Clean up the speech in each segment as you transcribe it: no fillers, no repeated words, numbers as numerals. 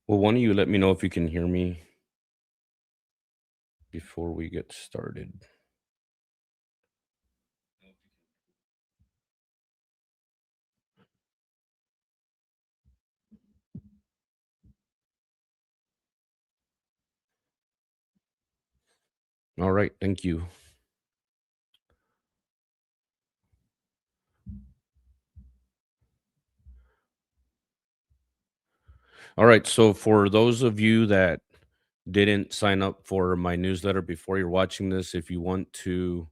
Well, why don't you let me know if you can hear me before we get started? All right, thank you. All right, so for those of you that didn't sign up for my newsletter before you're watching this, if you want to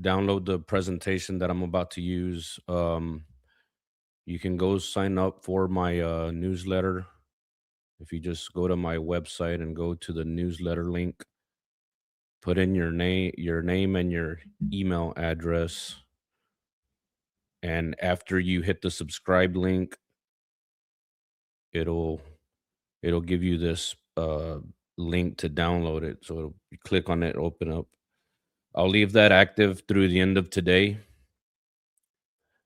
download the presentation that I'm about to use, you can go sign up for my newsletter. If you just go to my website and go to the newsletter link, put in your name and your email address, and after you hit the subscribe link, it'll it'll give you this link to download it. So you click on it, open up. I'll leave that active through the end of today.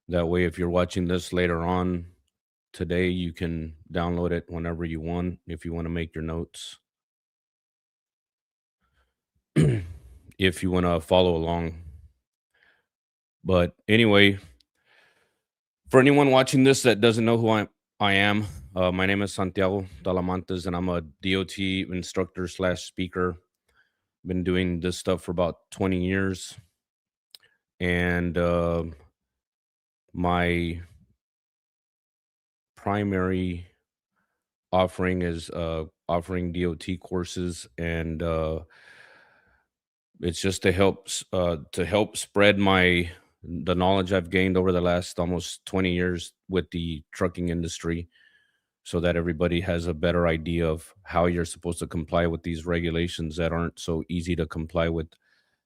That way, if you're watching this later on today, you can download it whenever you want if you want to make your notes. If you want to follow along. But anyway, for anyone watching this that doesn't know who I am, my name is Santiago Talamantes, and I'm a DOT instructor slash speaker. Been doing this stuff for about 20 years, and my primary offering is offering DOT courses, and it's just to help spread the knowledge I've gained over the last almost 20 years with the trucking industry, so that everybody has a better idea of how you're supposed to comply with these regulations that aren't so easy to comply with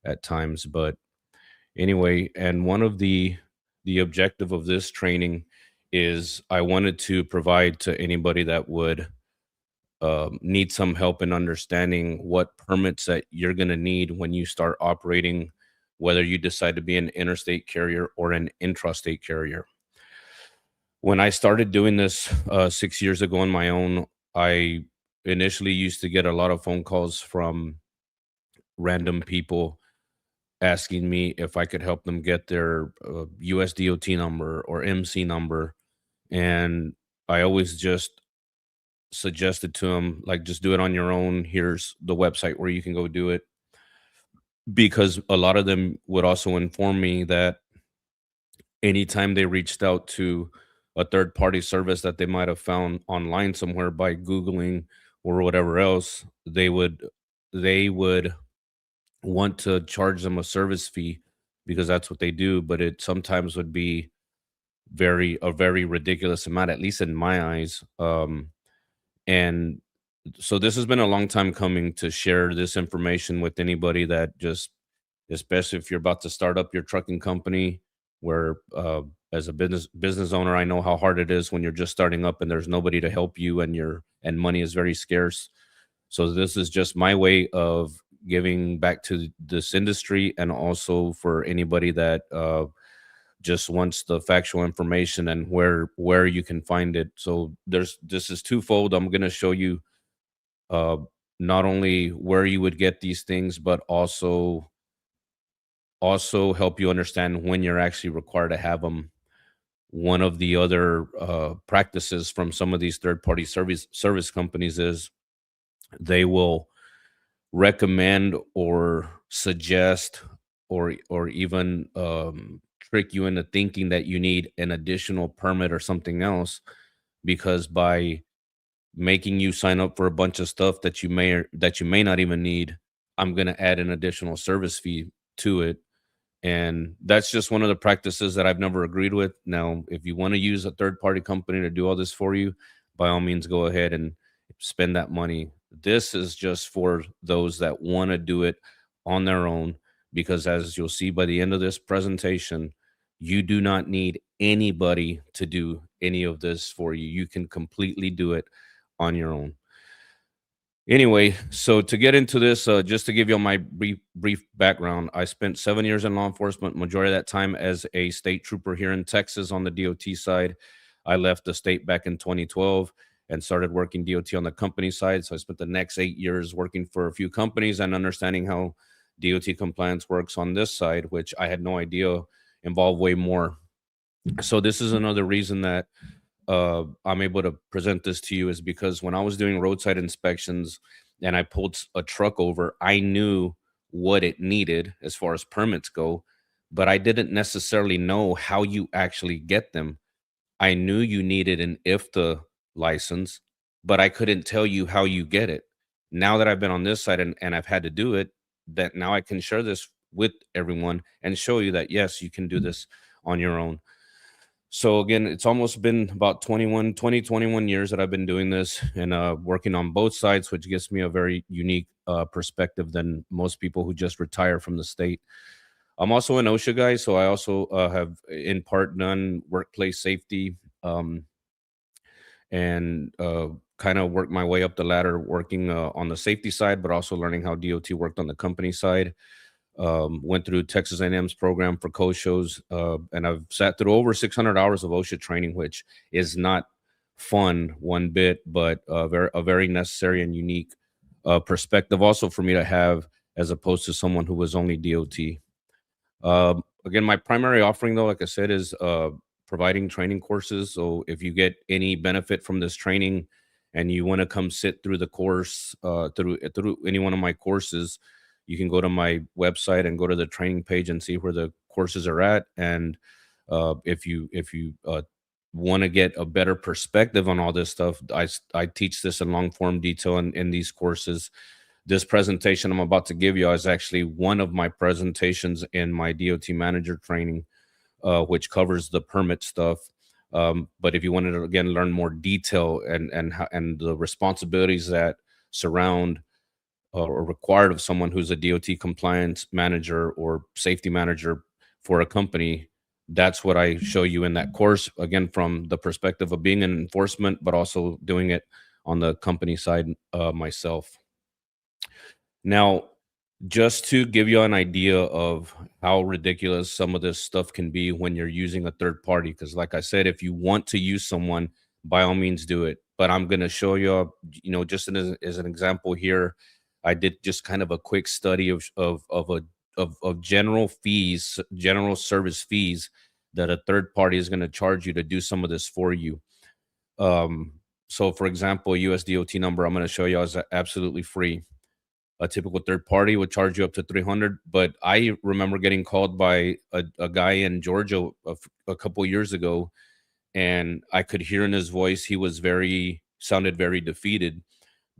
at times. But anyway, and one of the objective of this training is I wanted to provide to anybody that would need some help in understanding what permits that you're going to need when you start operating, whether you decide to be an interstate carrier or an intrastate carrier. When I started doing this 6 years ago on my own, I initially used to get a lot of phone calls from random people asking me if I could help them get their USDOT number or MC number. And I always just suggested to them, like, just do it on your own. Here's the website where you can go do it. Because a lot of them would also inform me that anytime they reached out to a third party service that they might have found online somewhere by Googling or whatever else, they would want to charge them a service fee because that's what they do. But it sometimes would be very ridiculous amount, at least in my eyes. And so this has been a long time coming to share this information with anybody that just, especially if you're about to start up your trucking company, where as a business owner, I know how hard it is when you're just starting up and there's nobody to help you, and money is very scarce. So this is just my way of giving back to this industry, and also for anybody that just wants the factual information and where you can find it. So this is twofold. I'm going to show you uh, not only where you would get these things, but also help you understand when you're actually required to have them. One of the other practices from some of these third party service companies is they will recommend or suggest or even trick you into thinking that you need an additional permit or something else, because by making you sign up for a bunch of stuff that you may not even need, I'm going to add an additional service fee to it. And that's just one of the practices that I've never agreed with. Now, if you want to use a third party company to do all this for you, by all means, go ahead and spend that money. This is just for those that want to do it on their own, because as you'll see by the end of this presentation, you do not need anybody to do any of this for you. You can completely do it on your own. Anyway, so to get into this, just to give you my brief background, I spent 7 years in law enforcement. Majority of that time as a state trooper here in Texas on the DOT side. I left the state back in 2012, and started working DOT on the company side. So I spent the next 8 years working for a few companies and understanding how DOT compliance works on this side, which I had no idea involved way more. So this is another reason that I'm able to present this to you, is because when I was doing roadside inspections and I pulled a truck over, I knew what it needed as far as permits go, but I didn't necessarily know how you actually get them. I knew you needed an IFTA license, but I couldn't tell you how you get it. Now that I've been on this side and I've had to do it, that now I can share this with everyone and show you that yes, you can do this on your own. So again, it's almost been about 21 years that I've been doing this and working on both sides, which gives me a very unique perspective than most people who just retire from the state. I'm also an OSHA guy, so I also have in part done workplace safety, and kind of worked my way up the ladder working on the safety side, but also learning how DOT worked on the company side. Went through Texas A&M's program for co-shows, and I've sat through over 600 hours of OSHA training, which is not fun one bit, but a very necessary and unique perspective also for me to have, as opposed to someone who was only DOT. Again, my primary offering, though, like I said, is providing training courses. So if you get any benefit from this training and you want to come sit through the course, through any one of my courses, you can go to my website and go to the training page and see where the courses are at. And if you want to get a better perspective on all this stuff, I teach this in long form detail in these courses. This presentation I'm about to give you is actually one of my presentations in my DOT manager training, which covers the permit stuff. But if you wanted to again learn more detail and the responsibilities that surround or required of someone who's a DOT compliance manager or safety manager for a company, that's what I show you in that course. Again, from the perspective of being in enforcement, but also doing it on the company side myself. Now, just to give you an idea of how ridiculous some of this stuff can be when you're using a third party, because like I said, if you want to use someone, by all means do it. But I'm going to show you, just as an example here, I did just kind of a quick study of general fees, general service fees that a third party is going to charge you to do some of this for you. Um, so, for example, USDOT number I'm going to show you is absolutely free. A typical third party would charge you up to 300, but I remember getting called by a guy in Georgia a couple years ago, and I could hear in his voice he was sounded very defeated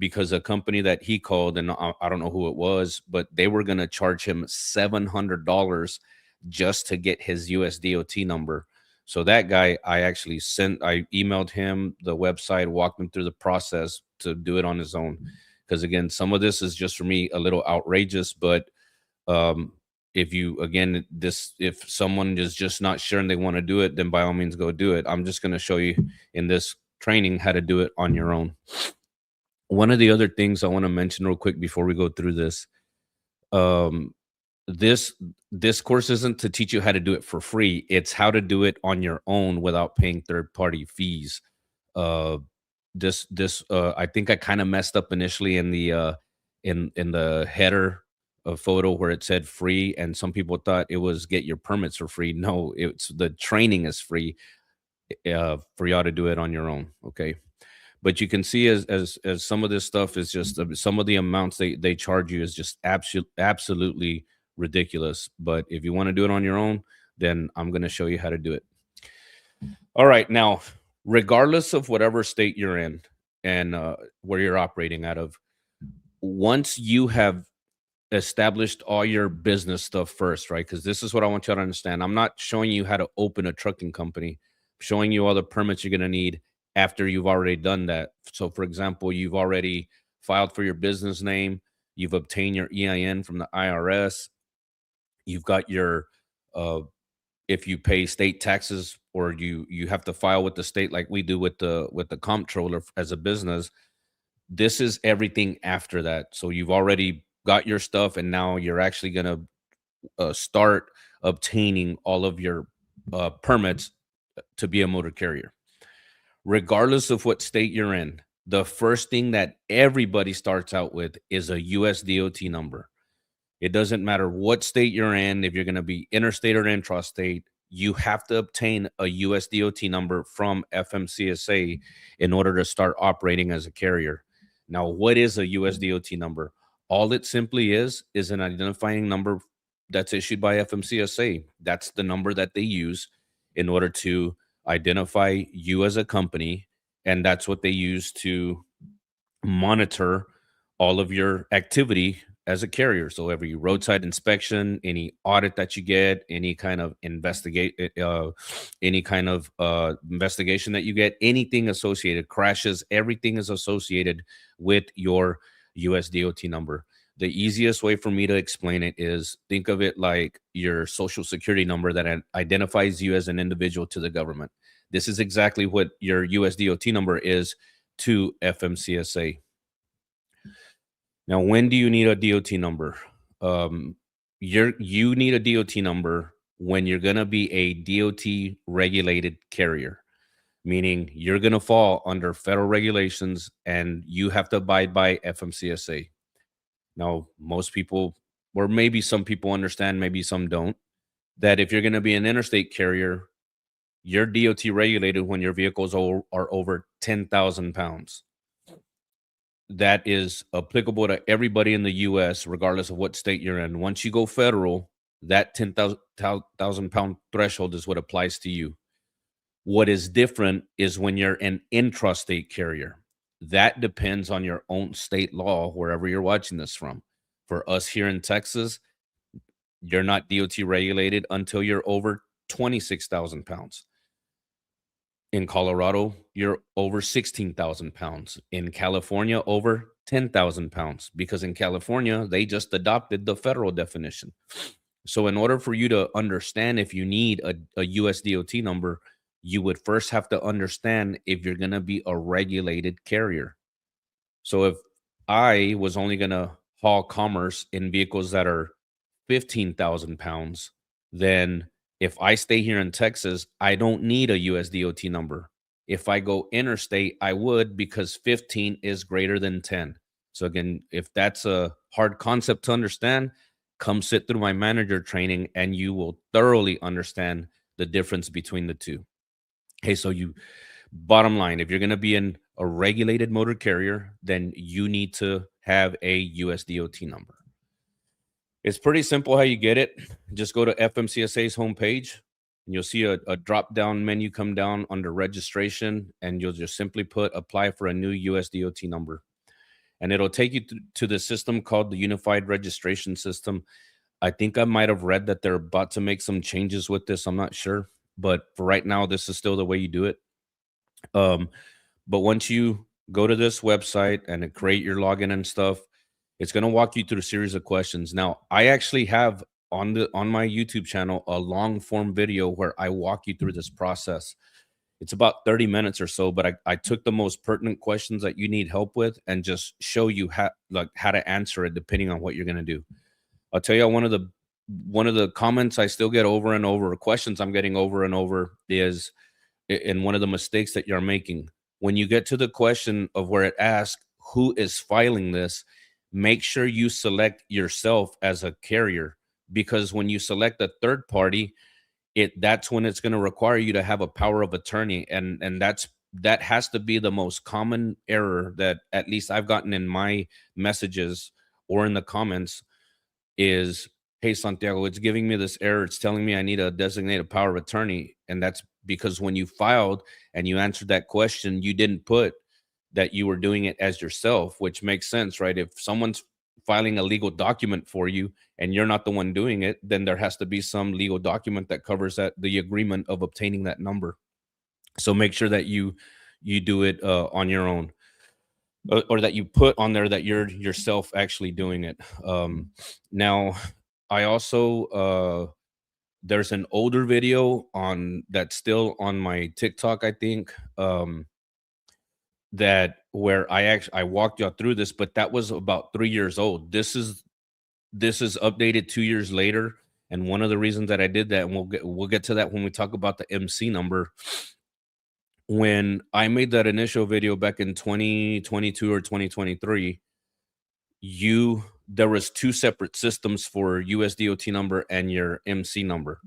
because a company that he called, and I don't know who it was, but they were going to charge him $700 just to get his USDOT number. So that guy, I emailed him the website, walked him through the process to do it on his own. Because again, some of this is just for me a little outrageous, but um, if someone is just not sure and they want to do it, then by all means go do it. I'm just going to show you in this training how to do it on your own. One of the other things I want to mention real quick before we go through this, um, this this course isn't to teach you how to do it for free. It's how to do it on your own without paying third party fees. Uh, this I think I kind of messed up initially in the header of photo where it said free, and some people thought it was get your permits for free. No, it's the training is free for y'all to do it on your own. Okay. But you can see as some of this stuff is just some of the amounts they charge you is just absolutely ridiculous. But if you want to do it on your own, then I'm going to show you how to do it. All right, now, regardless of whatever state you're in and where you're operating out of, once you have established all your business stuff first, right? Because this is what I want you to understand. I'm not showing you how to open a trucking company. I'm showing you all the permits you're going to need after you've already done that. So, for example, you've already filed for your business name, you've obtained your EIN from the IRS, you've got your if you pay state taxes or you have to file with the state like we do with the comptroller as a business. This is everything after that. So you've already got your stuff, and now you're actually going to start obtaining all of your permits to be a motor carrier. regardless of what state you're in, the first thing that everybody starts out with is a USDOT number. It doesn't matter what state you're in, if you're going to be interstate or intrastate, you have to obtain a USDOT number from FMCSA in order to start operating as a carrier. Now, what is a USDOT number? All it simply is an identifying number that's issued by FMCSA. That's the number that they use in order to identify you as a company, and that's what they use to monitor all of your activity as a carrier. So every roadside inspection, any audit that you get, any kind of investigation that you get, anything associated, crashes, everything is associated with your USDOT number. The easiest way for me to explain it is think of it like your social security number that identifies you as an individual to the government. This is exactly what your USDOT number is to FMCSA. Now, when do you need a DOT number? You need a DOT number when you're going to be a DOT regulated carrier, meaning you're going to fall under federal regulations and you have to abide by FMCSA. Now, most people, or maybe some people understand, maybe some don't, that if you're going to be an interstate carrier, you're DOT regulated when your vehicles are over 10,000 pounds. That is applicable to everybody in the US, regardless of what state you're in. Once you go federal, that 10,000 pound threshold is what applies to you. What is different is when you're an intrastate carrier. That depends on your own state law, wherever you're watching this from. For us here in Texas, you're not DOT regulated until you're over 26,000 pounds. In Colorado, you're over 16,000 pounds. In California, over 10,000 pounds, because in California, they just adopted the federal definition. So, in order for you to understand if you need a USDOT number, you would first have to understand if you're going to be a regulated carrier. So, if I was only going to haul commerce in vehicles that are 15,000 pounds, then if I stay here in Texas, I don't need a USDOT number. If I go interstate, I would, because 15 is greater than 10. So again, if that's a hard concept to understand, come sit through my manager training and you will thoroughly understand the difference between the two. Hey, so bottom line, if you're going to be in a regulated motor carrier, then you need to have a USDOT number. It's pretty simple how you get it. Just go to FMCSA's homepage and you'll see a drop down menu come down under registration, and you'll just simply put apply for a new USDOT number. And it'll take you to the system called the Unified Registration System. I think I might have read that they're about to make some changes with this. I'm not sure. But for right now, this is still the way you do it. But once you go to this website and create your login and stuff, it's going to walk you through a series of questions. Now, I actually have on my YouTube channel a long form video where I walk you through this process. It's about 30 minutes or so, but I took the most pertinent questions that you need help with and just show you how to answer it depending on what you're going to do. I'll tell you, one of the comments I still get over and over, questions I'm getting over and over, is in one of the mistakes that you're making. When you get to the question of where it asks who is filing this, make sure you select yourself as a carrier, because when you select a third party, that's when it's going to require you to have a power of attorney, and that has to be the most common error that at least I've gotten in my messages or in the comments is, hey, Santiago, it's giving me this error. It's telling me I need a designated power of attorney. And that's because when you filed and you answered that question, you didn't put that you were doing it as yourself, which makes sense, right? If someone's filing a legal document for you and you're not the one doing it, then there has to be some legal document that covers the agreement of obtaining that number. So make sure that you do it on your own, or that you put on there that you're yourself actually doing it. Now, I also there's an older video that's still on my TikTok, I think. That where I walked y'all through this, but that was about 3 years old. This is updated 2 years later, and one of the reasons that I did that, and we'll get to that when we talk about the MC number. when I made that initial video back in 2022 or 2023, you there was two separate systems for USDOT number and your MC number.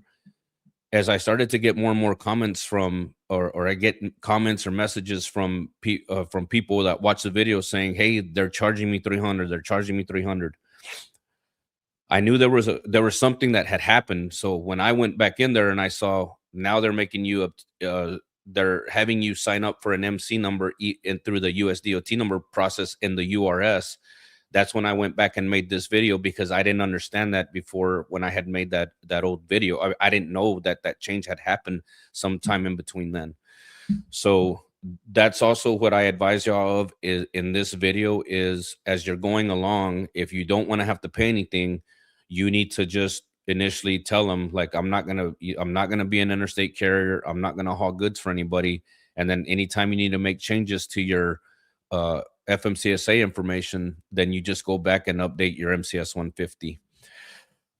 As I started to get more and more comments from, or I get comments or messages from people that watch the video saying, "Hey, they're charging me 300. They're charging me 300." I knew there was something that had happened. So when I went back in there and I saw now they're making you they're having you sign up for an MC number and through the USDOT number process in the URS. That's when I went back and made this video, because I didn't understand that before. When I had made that old video, I didn't know that that change had happened sometime in between then. So that's also what I advise y'all of is in this video is, as you're going along, if you don't want to have to pay anything, you need to just initially tell them, like, I'm not gonna be an interstate carrier. I'm not gonna haul goods for anybody. And then anytime you need to make changes to your FMCSA information, then you just go back and update your MCS 150.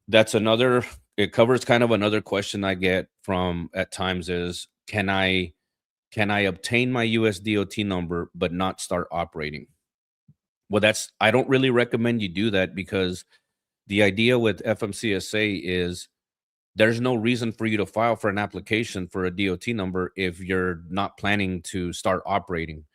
That's another, it covers kind of another question I get from at times is, can I obtain my USDOT number but not start operating? Well, I don't really recommend you do that, because the idea with FMCSA is there's no reason for you to file for an application for a DOT number if you're not planning to start operating.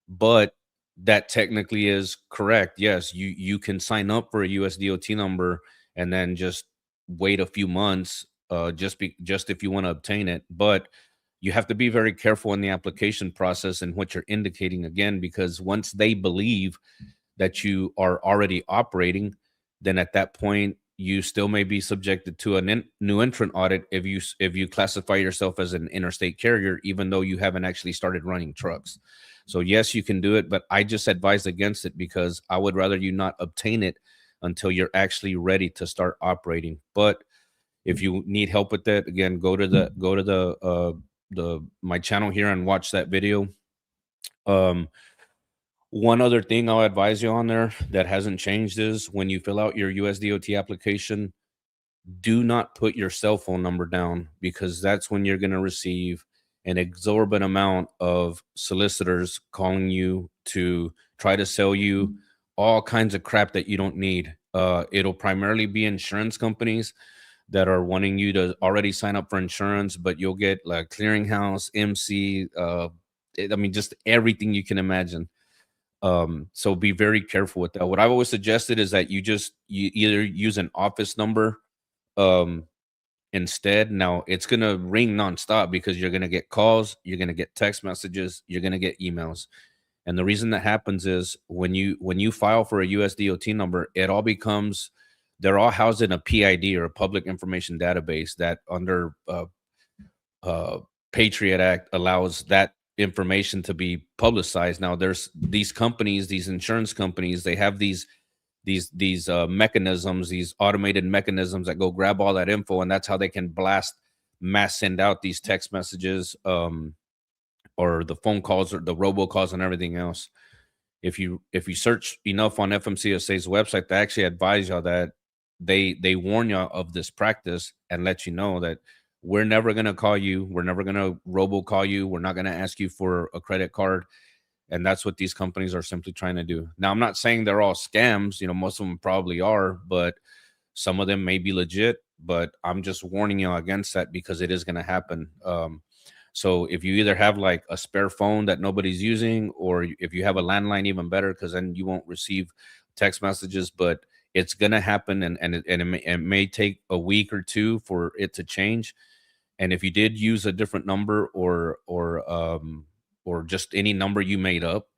But that technically is correct. Yes, you can sign up for a USDOT number and then just wait a few months, just if you want to obtain it. But you have to be very careful in the application process and what you're indicating, again, because once they believe that you are already operating, then at that point you still may be subjected to a new entrant audit if you classify yourself as an interstate carrier, even though you haven't actually started running trucks. So yes, you can do it, but I just advise against it, because I would rather you not obtain it until you're actually ready to start operating. But if you need help with that, again, go to the my channel here and watch that video. One other thing I'll advise you on there that hasn't changed is, when you fill out your USDOT application, do not put your cell phone number down, because that's when you're going to receive an exorbitant amount of solicitors calling you to try to sell you all kinds of crap that you don't need. It'll primarily be insurance companies that are wanting you to already sign up for insurance, but you'll get like clearinghouse, MC, I mean, just everything you can imagine. So be very careful with that. What I've always suggested is that you either use an office number um, instead. Now it's gonna ring nonstop, because you're gonna get calls, you're gonna get text messages, you're gonna get emails. And the reason that happens is, when you file for a USDOT number, they're all housed in a PID, or a public information database, that under uh, Patriot Act allows that information to be publicized. Now there's these companies, these insurance companies, they have these mechanisms, these automated mechanisms that go grab all that info, and that's how they can mass send out these text messages, or the phone calls, or the robocalls, and everything else. If you search enough on FMCSA's website, they actually advise y'all that they warn y'all of this practice and let you know that we're never going to call you, we're never going to robocall you, we're not going to ask you for a credit card. And that's what these companies are simply trying to do. Now, I'm not saying they're all scams, most of them probably are, but some of them may be legit. But I'm just warning you against that, because it is going to happen. So if you either have like a spare phone that nobody's using, or if you have a landline, even better, because then you won't receive text messages. But it's going to happen, and it may take a week or two for it to change. And if you did use a different number, or just any number you made up,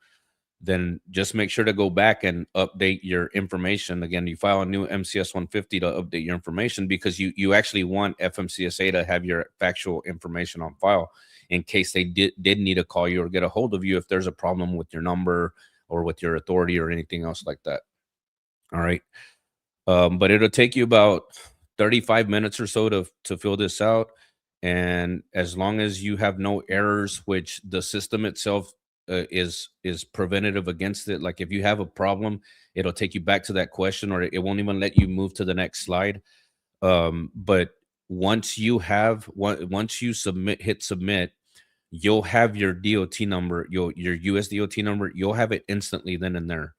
then just make sure to go back and update your information. Again, you file a new MCS 150 to update your information, because you actually want FMCSA to have your factual information on file in case they did need to call you or get a hold of you if there's a problem with your number or with your authority or anything else like that. All right. But it'll take you about 35 minutes or so to fill this out. And as long as you have no errors, which the system itself is preventative against it. Like if you have a problem, it'll take you back to that question, or it won't even let you move to the next slide. But once you hit submit, you'll have your DOT number, your US DOT number, you'll have it instantly then and there.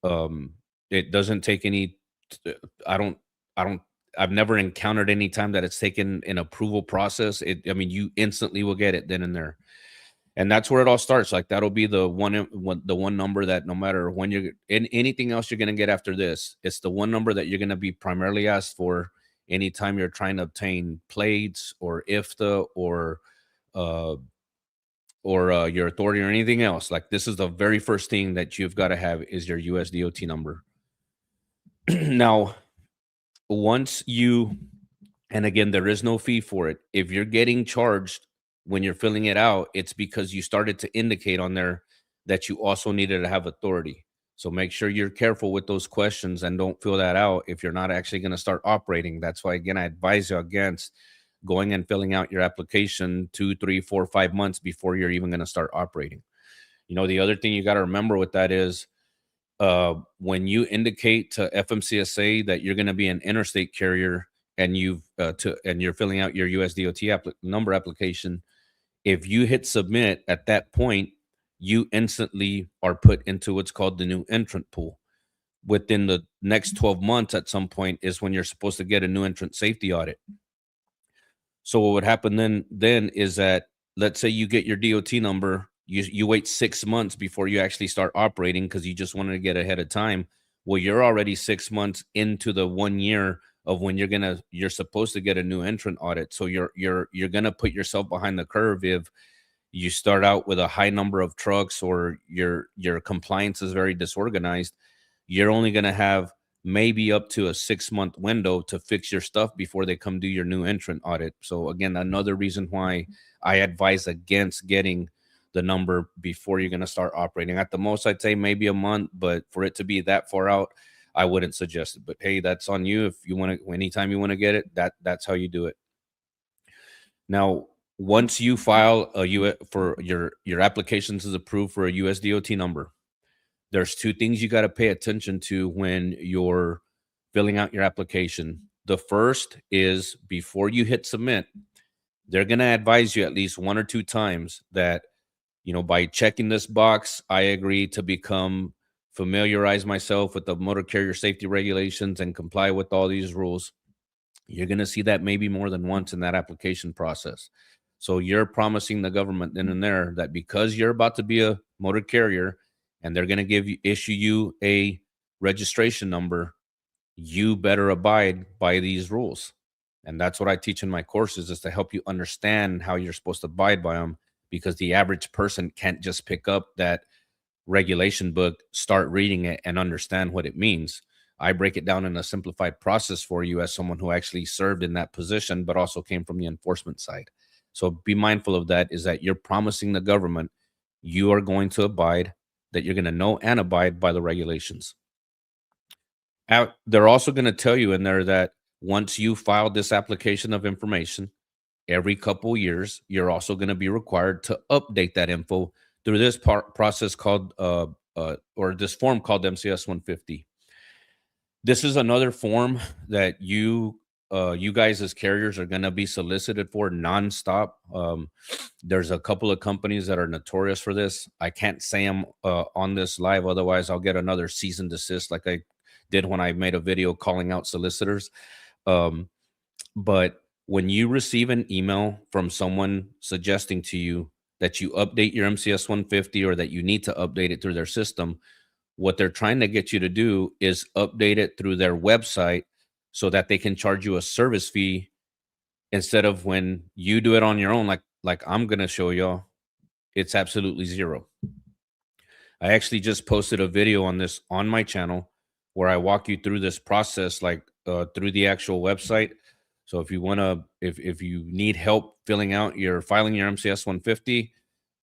Um, it doesn't take any t I don't I don't I've never encountered any time that it's taken an approval process. I mean, you instantly will get it then and there. And that's where it all starts. Like that'll be the one number that no matter when you're in anything else you're gonna get after this, it's the one number that you're gonna be primarily asked for anytime you're trying to obtain plates or IFTA uh or your authority or anything else. Like this is the very first thing that you've got to have is your USDOT number. Now, once you and again, there is no fee for it. If you're getting charged when you're filling it out, it's because you started to indicate on there that you also needed to have authority. So make sure you're careful with those questions and don't fill that out if you're not actually going to start operating. That's why, again, I advise you against going and filling out your application 2, 3, 4, 5 months before you're even going to start operating. The other thing you got to remember with that is when you indicate to FMCSA that you're going to be an interstate carrier and you're filling out your USDOT number application, if you hit submit at that point, you instantly are put into what's called the new entrant pool. Within the next 12 months, at some point, is when you're supposed to get a new entrant safety audit. So what would happen then is that let's say you get your DOT number, you wait 6 months before you actually start operating because you just wanted to get ahead of time. Well, you're already 6 months into the 1 year of when you're supposed to get a new entrant audit. So you're gonna put yourself behind the curve if you start out with a high number of trucks or your compliance is very disorganized. You're only going to have maybe up to a 6 month window to fix your stuff before they come do your new entrant audit. So again, another reason why I advise against getting the number before you're going to start operating. At the most, I'd say maybe a month, but for it to be that far out, I wouldn't suggest it. But hey, that's on you. If you want to, anytime you want to get it, that's how you do it. Now, once you file for your applications is approved for a USDOT number, there's two things you got to pay attention to when you're filling out your application. The first is before you hit submit, they're going to advise you at least one or two times that, by checking this box, I agree to familiarize myself with the motor carrier safety regulations and comply with all these rules. You're going to see that maybe more than once in that application process. So you're promising the government then and there that because you're about to be a motor carrier and they're going to issue you a registration number, you better abide by these rules. And that's what I teach in my courses, is to help you understand how you're supposed to abide by them, because the average person can't just pick up that regulation book, start reading it, and understand what it means. I break it down in a simplified process for you as someone who actually served in that position, but also came from the enforcement side. So be mindful of that, is that you're promising the government you are going to abide, that you're going to know and abide by the regulations. They're also going to tell you in there that once you file this application of information, every couple years, you're also going to be required to update that info through this process called, or this form called MCS 150. This is another form that you guys as carriers are going to be solicited for nonstop. There's a couple of companies that are notorious for this. I can't say them on this live, otherwise I'll get another cease and desist, like I did when I made a video calling out solicitors. But when you receive an email from someone suggesting to you that you update your MCS 150 or that you need to update it through their system, what they're trying to get you to do is update it through their website so that they can charge you a service fee, instead of when you do it on your own, like I'm going to show y'all, it's absolutely zero. I actually just posted a video on this on my channel where I walk you through this process, like through the actual website. So if you want to, if you need help filing your MCS 150,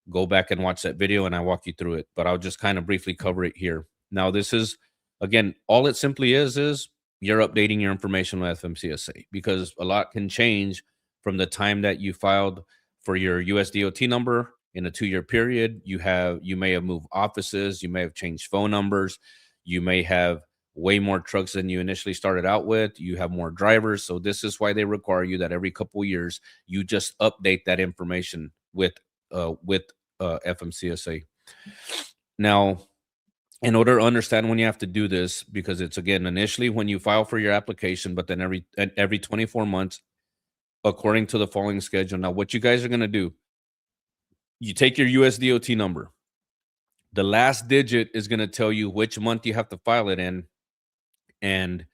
go back and watch that video and I walk you through it. But I'll just kind of briefly cover it here. Now, this is, again, all it simply is you're updating your information with FMCSA, because a lot can change from the time that you filed for your USDOT number in a 2-year period. You may have moved offices, you may have changed phone numbers, you may have way more trucks than you initially started out with, you have more drivers. So this is why they require you that every couple of years you just update that information with with FMCSA. Now, in order to understand when you have to do this, because it's again initially when you file for your application, but then every 24 months, according to the following schedule. Now, what you guys are going to do, you take your USDOT number. The last digit is going to tell you which month you have to file it in, and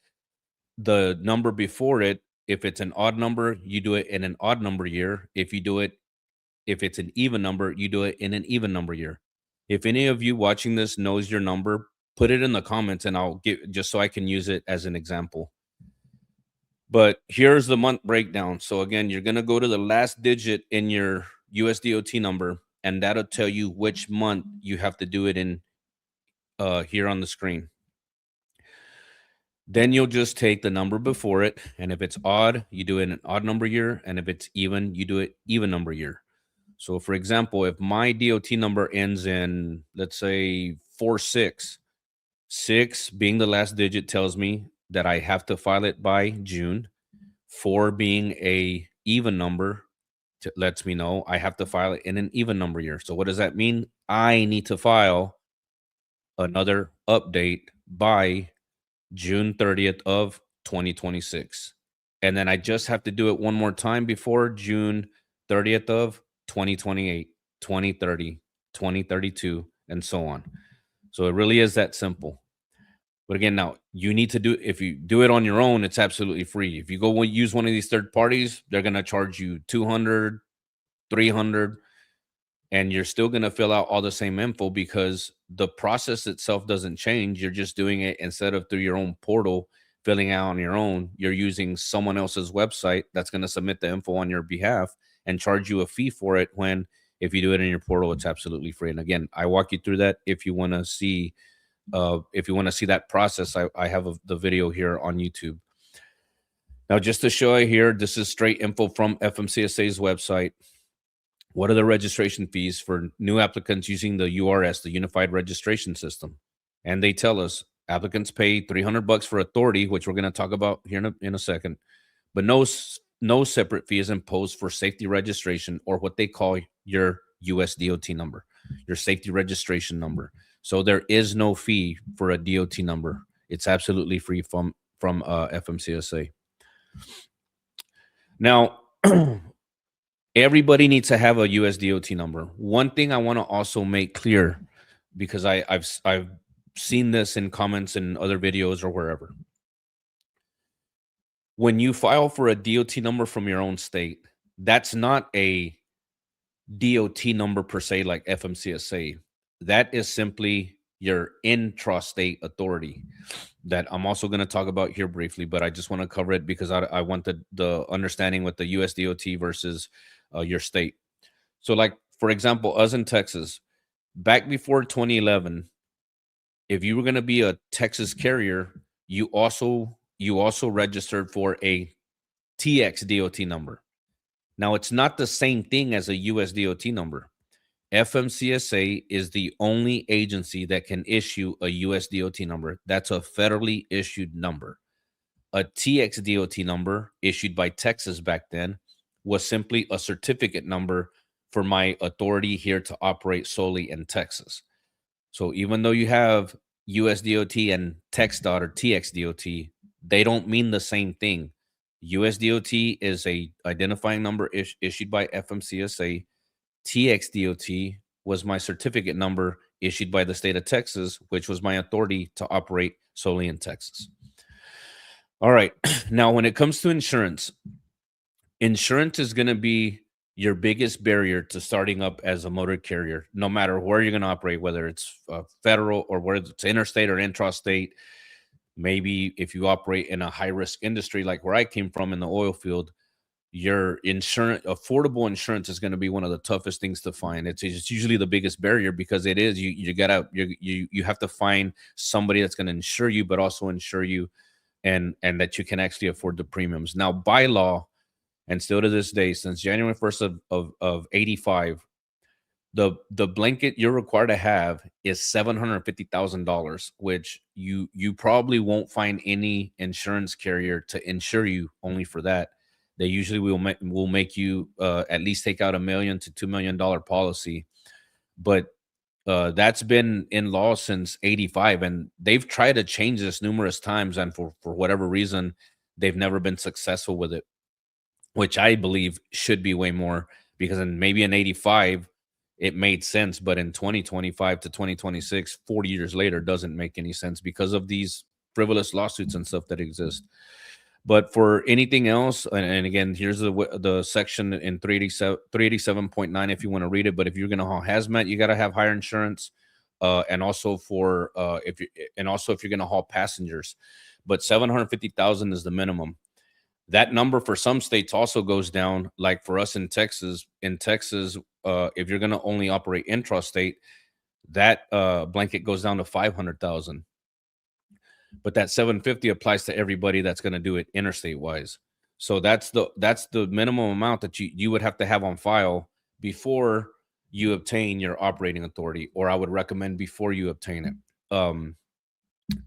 the number before it, if it's an odd number, you do it in an odd number year. If it's an even number, you do it in an even number year. If any of you watching this knows your number, put it in the comments and I'll get, just so I can use it as an example. But here's the month breakdown. So again, you're going to go to the last digit in your USDOT number, and that'll tell you which month you have to do it in here on the screen. Then you'll just take the number before it, and if it's odd, you do it in an odd number year, and if it's even, you do it even number year. So for example, if my DOT number ends in, let's say 46, 6 being the last digit tells me that I have to file it by June. 4 being a even number lets me know I have to file it in an even number year. So what does that mean? I need to file another update by June 30th of 2026. And then I just have to do it one more time before June 30th of 2028, 2030, 2032, and so on. So it really is that simple. But again, now you need to do, if you do it on your own, it's absolutely free. If you go use one of these third parties, they're going to charge you 200, 300, and you're still going to fill out all the same info because the process itself doesn't change. You're just doing it instead of through your own portal, filling out on your own. You're using someone else's website that's going to submit the info on your behalf and charge you a fee for it, when if you do it in your portal, it's absolutely free. And again, I walk you through that if you want to see that process. I have the video here on YouTube. Now, just to show you here, this is straight info from FMCSA's website. What are the registration fees for new applicants using the URS, the Unified Registration System? And they tell us applicants pay $300 for authority, which we're going to talk about here in a second, but no separate fee is imposed for safety registration, or what they call your USDOT number, your safety registration number. So there is no fee for a DOT number. It's absolutely free from FMCSA. Now, everybody needs to have a USDOT number. One thing I want to also make clear, because I've seen this in comments in other videos or wherever. When you file for a DOT number from your own state, that's not a DOT number per se like FMCSA. That is simply your intrastate authority that I'm also going to talk about here briefly, but I just want to cover it because I want the understanding with the USDOT versus your state. So like, for example, us in Texas, back before 2011, if you were going to be a Texas carrier, you also registered for a TXDOT number. Now, it's not the same thing as a USDOT number. FMCSA is the only agency that can issue a USDOT number. That's a federally issued number. A TXDOT number issued by Texas back then was simply a certificate number for my authority here to operate solely in Texas. So even though you have USDOT and TxDOT or TXDOT, they don't mean the same thing. USDOT is a identifying number issued by FMCSA. TXDOT was my certificate number issued by the state of Texas, which was my authority to operate solely in Texas. All right. Now, when it comes to insurance is going to be your biggest barrier to starting up as a motor carrier, no matter where you're going to operate, whether it's federal or whether it's interstate or intrastate. Maybe if you operate in a high-risk industry like where I came from in the oil field, your affordable insurance is going to be one of the toughest things to find. It's usually the biggest barrier because it is you have to find somebody that's going to insure you, but also insure you and that you can actually afford the premiums. Now, by law, and still to this day, since January 1st of 85, the blanket you're required to have is $750,000, which you probably won't find any insurance carrier to insure you only for that. They usually will make you at least take out $1 million to $2 million policy. But that's been in law since '85, and they've tried to change this numerous times, and for whatever reason, they've never been successful with it, which I believe should be way more, because maybe in '85 it made sense, but in 2025 to 2026, 40 years later, doesn't make any sense because of these frivolous lawsuits and stuff that exist. But for anything else, and again, here's the section in 387.9 if you want to read it. But if you're going to haul hazmat, you got to have higher insurance, and also for if you're going to haul passengers. But 750,000 is the minimum. That number for some states also goes down. Like for us in Texas, if you're going to only operate intrastate, that blanket goes down to 500,000. But that 750 applies to everybody that's going to do it interstate wise. So that's the minimum amount that you would have to have on file before you obtain your operating authority, or I would recommend before you obtain it.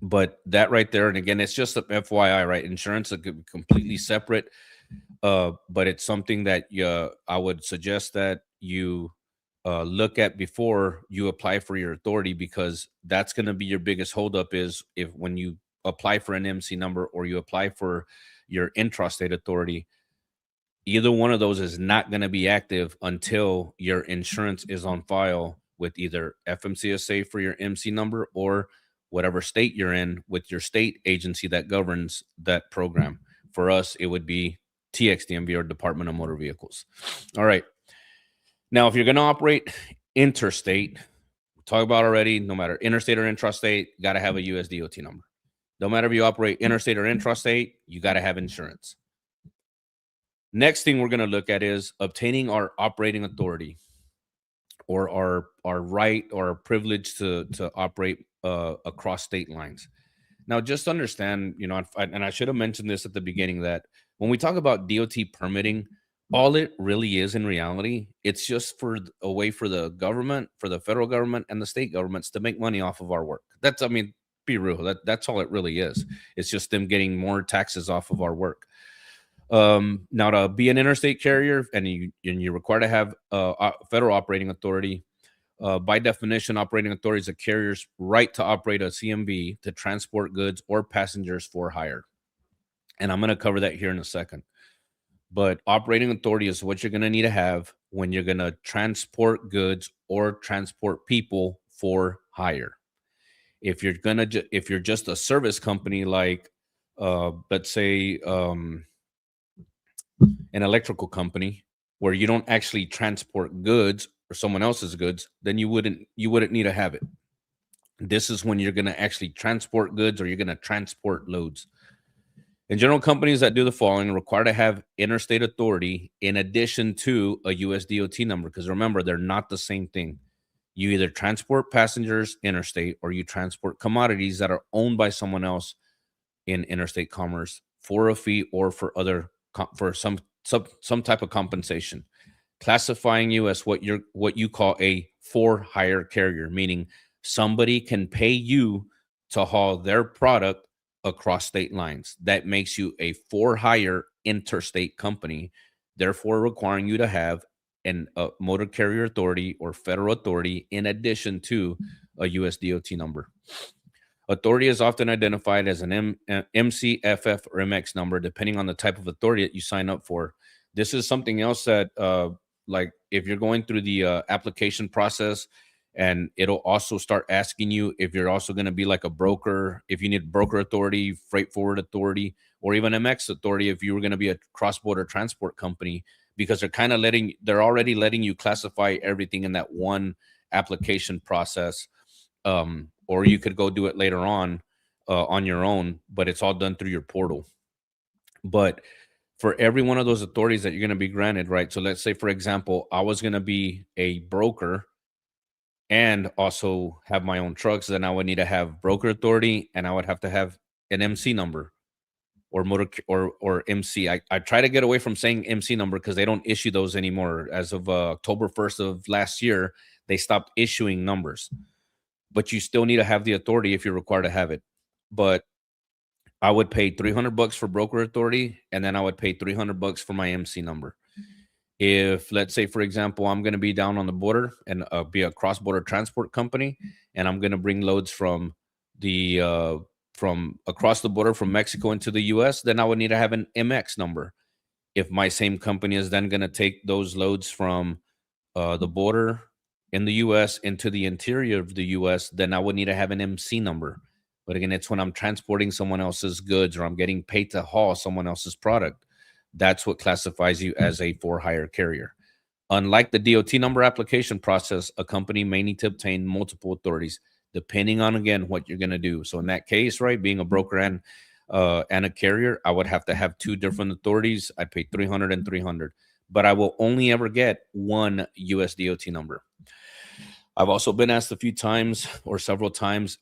But that right there, and again, it's just a FYI, right? Insurance is completely separate, but it's something that I would suggest that you look at before you apply for your authority, because that's going to be your biggest holdup, is if when you apply for an MC number or you apply for your intrastate authority, either one of those is not going to be active until your insurance is on file with either FMCSA for your MC number or whatever state you're in with your state agency that governs that program. For us, it would be TXDMV, or Department of Motor Vehicles. All right. Now, if you're going to operate interstate, we talked about already, no matter interstate or intrastate, got to have a USDOT number. No matter if you operate interstate or intrastate, you got to have insurance. Next thing we're going to look at is obtaining our operating authority, or our right or our privilege to operate across state lines. Now, just understand, and I should have mentioned this at the beginning, that when we talk about DOT permitting, all it really is in reality, it's just a way for the government, for the federal government and the state governments to make money off of our work. Be real. That's all it really is. It's just them getting more taxes off of our work. Now, to be an interstate carrier, and you're required to have federal operating authority. By definition, operating authority is a carrier's right to operate a CMV to transport goods or passengers for hire. And I'm going to cover that here in a second. But operating authority is what you're going to need to have when you're going to transport goods or transport people for hire. If you're just a service company, like let's say an electrical company, where you don't actually transport goods or someone else's goods, then you wouldn't need to have it. This is when you're going to actually transport goods, or you're going to transport loads. In general, companies that do the following are required to have interstate authority in addition to a USDOT number, because remember, they're not the same thing. You either transport passengers interstate, or you transport commodities that are owned by someone else in interstate commerce for a fee or for some type of compensation, classifying you as what you call a for hire carrier, meaning somebody can pay you to haul their product across state lines. That makes you a for hire interstate company, therefore requiring you to have a motor carrier authority or federal authority in addition to a USDOT number. Authority is often identified as an MC, FF, or MX number, depending on the type of authority that you sign up for. This is something else that, like, if you're going through the application process, and it'll also start asking you if you're also going to be like a broker, if you need broker authority, freight forward authority, or even MX authority if you were going to be a cross-border transport company, because they're already letting you classify everything in that one application process. Or you could go do it later on your own, but it's all done through your portal. But for every one of those authorities that you're going to be granted, right? So let's say, for example, I was going to be a broker and also have my own trucks, then I would need to have broker authority, and I would have to have an MC number or motor or MC. I try to get away from saying MC number because they don't issue those anymore. As of October 1st of last year, they stopped issuing numbers. But you still need to have the authority if you're required to have it. But I would pay $300 for broker authority, and then I would pay $300 for my MC number. If, let's say, for example, I'm going to be down on the border and be a cross-border transport company, and I'm going to bring loads from across the border from Mexico into the US, then I would need to have an MX number. If my same company is then going to take those loads from the border in the US into the interior of the US, then I would need to have an MC number. But again, it's when I'm transporting someone else's goods or I'm getting paid to haul someone else's product. That's what classifies you as a for hire carrier. Unlike the DOT number application process, a company may need to obtain multiple authorities depending on, again, what you're going to do. So in that case, right, being a broker and a carrier, I would have to have two different authorities. I pay 300 and 300, but I will only ever get one USDOT number. I've also been asked a few times or several times,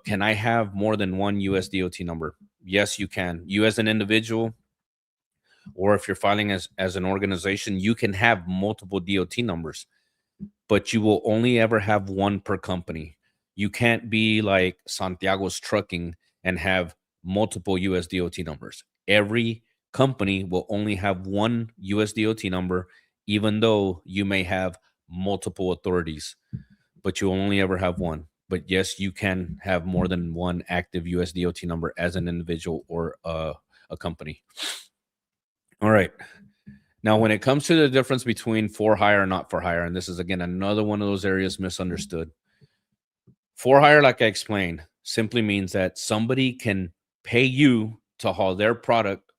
can I have more than one USDOT number? Yes, you can. You as an individual, or if you're filing as an organization, you can have multiple DOT numbers, but you will only ever have one per company. You can't be like Santiago's Trucking and have multiple USDOT numbers. Every company will only have one USDOT number, even though you may have multiple authorities, but you only ever have one. But yes, you can have more than one active USDOT number as an individual or a company. All right. Now, when it comes to the difference between for hire and not for hire, and this is, again, another one of those areas misunderstood. For hire, like I explained, simply means that somebody can pay you to haul their product,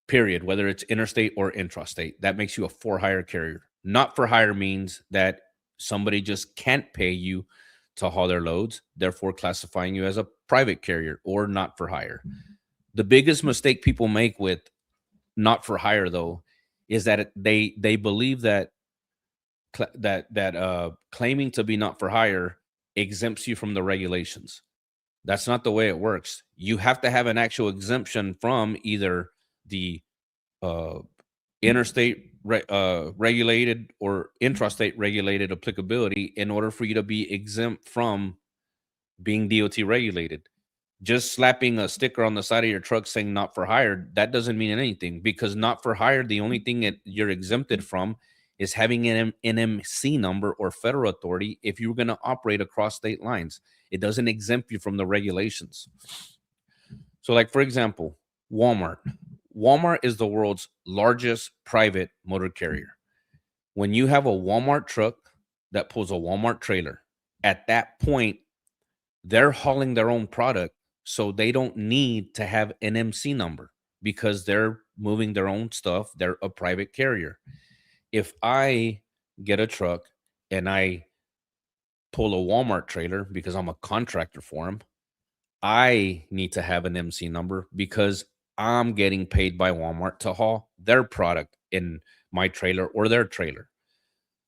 period, whether it's interstate or intrastate. That makes you a for hire carrier. Not for hire means that somebody just can't pay you to haul their loads, therefore classifying you as a private carrier or not for hire. The biggest mistake people make with not for hire, though, is that they believe that claiming to be not for hire exempts you from the regulations. That's not the way it works. You have to have an actual exemption from either the interstate regulated or intrastate regulated applicability in order for you to be exempt from being DOT regulated. Just slapping a sticker on the side of your truck saying not for hire, that doesn't mean anything, because not for hire, the only thing that you're exempted from is having an NMC number or federal authority if you're going to operate across state lines. It doesn't exempt you from the regulations. So, like, for example, Walmart. Walmart is the world's largest private motor carrier. When you have a Walmart truck that pulls a Walmart trailer, at that point, they're hauling their own product, so they don't need to have an MC number because they're moving their own stuff. They're a private carrier. If I get a truck and I pull a Walmart trailer because I'm a contractor for them, I need to have an MC number because I'm getting paid by Walmart to haul their product in my trailer or their trailer.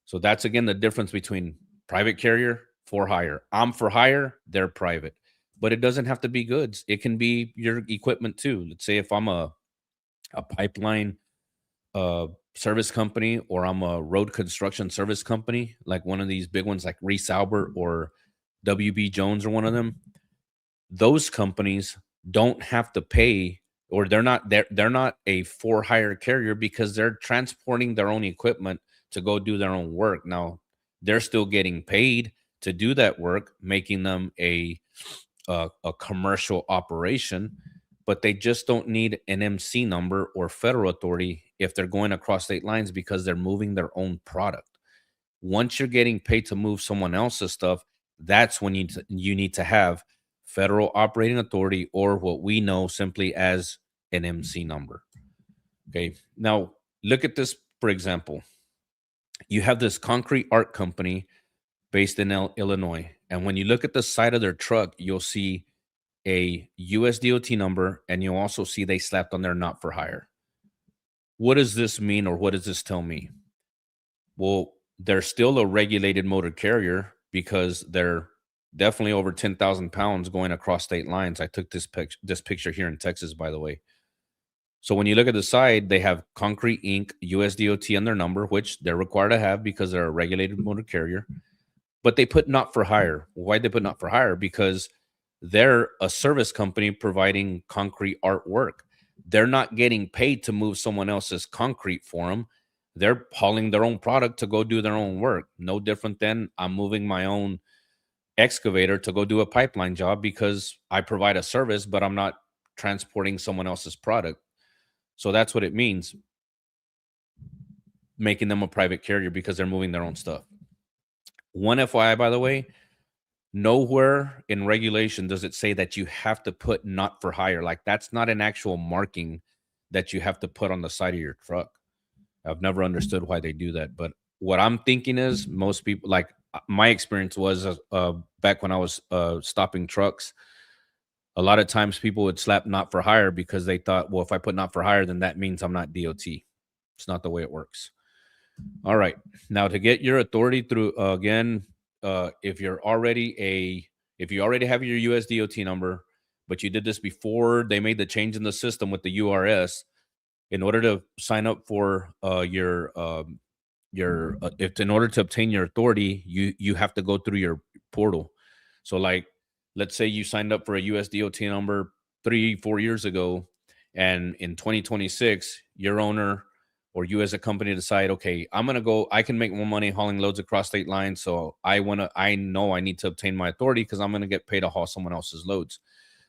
So that's, again, the difference between private carrier, for hire. I'm for hire, they're private. But it doesn't have to be goods. It can be your equipment too. Let's say if I'm a pipeline service company, or I'm a road construction service company, like one of these big ones like Reese Albert or WB Jones or one of them, those companies don't have to pay, or they're not a for hire carrier because they're transporting their own equipment to go do their own work. Now, they're still getting paid to do that work, making them a commercial operation, but they just don't need an MC number or federal authority if they're going across state lines because they're moving their own product. Once you're getting paid to move someone else's stuff, that's when you need to have federal operating authority, or what we know simply as an MC number. Okay. Now, look at this, for example. You have this concrete art company based in Illinois. And when you look at the side of their truck, you'll see a USDOT number, and you'll also see they slapped on there not for hire. What does this mean, or what does this tell me? Well, they're still a regulated motor carrier because they're definitely over 10,000 pounds going across state lines. I took this picture here in Texas, by the way. So when you look at the side, they have Concrete Inc., USDOT on their number, which they're required to have because they're a regulated motor carrier. But they put not for hire. Why'd they put not for hire? Because They're a service company providing concrete artwork. They're not getting paid to move someone else's concrete for them. They're hauling their own product to go do their own work. No different than I'm moving my own excavator to go do a pipeline job because I provide a service, but I'm not transporting someone else's product. So that's what it means, making them a private carrier because they're moving their own stuff. One FYI, by the way, nowhere in regulation does it say that you have to put not for hire. Like that's not an actual marking that you have to put on the side of your truck. I've never understood why they do that. But what I'm thinking is most people, like my experience was back when I was stopping trucks, a lot of times people would slap not for hire because they thought, well, if I put not for hire, then that means I'm not DOT. It's not the way it works. All right. Now to get your authority through again, if you're already if you already have your USDOT number, but you did this before they made the change in the system with the URS, in order to sign up for if in order to obtain your authority, you have to go through your portal. So like let's say you signed up for a USDOT number 3 4 years ago, and in 2026 your owner or you as a company decide, okay, I can make more money hauling loads across state lines, so I know I need to obtain my authority because I'm going to get paid to haul someone else's loads.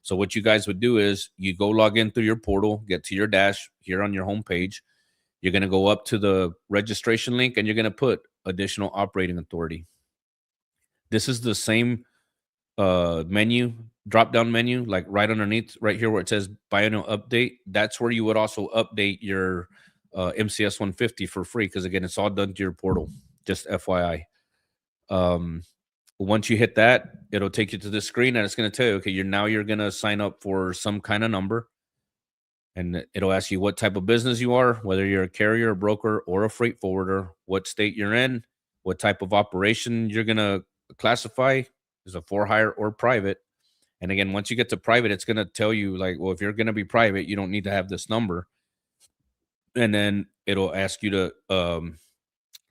So what you guys would do is you go log in through your portal, get to your dash here on your home page. You're going to go up to the registration link and you're going to put additional operating authority. This is the same menu, drop down menu, like right underneath right here where it says biennial update. That's where you would also update your MCS 150 for free because again, it's all done to your portal. Just FYI. Um, Once you hit that, it'll take you to the screen and it's going to tell you, okay, you're going to sign up for some kind of number. And it'll ask you what type of business you are, whether you're a carrier, a broker, or a freight forwarder, what state you're in, what type of operation you're going to classify as a for hire or private. And again, once you get to private, it's going to tell you, like, well, if you're going to be private, you don't need to have this number. And then it'll ask you to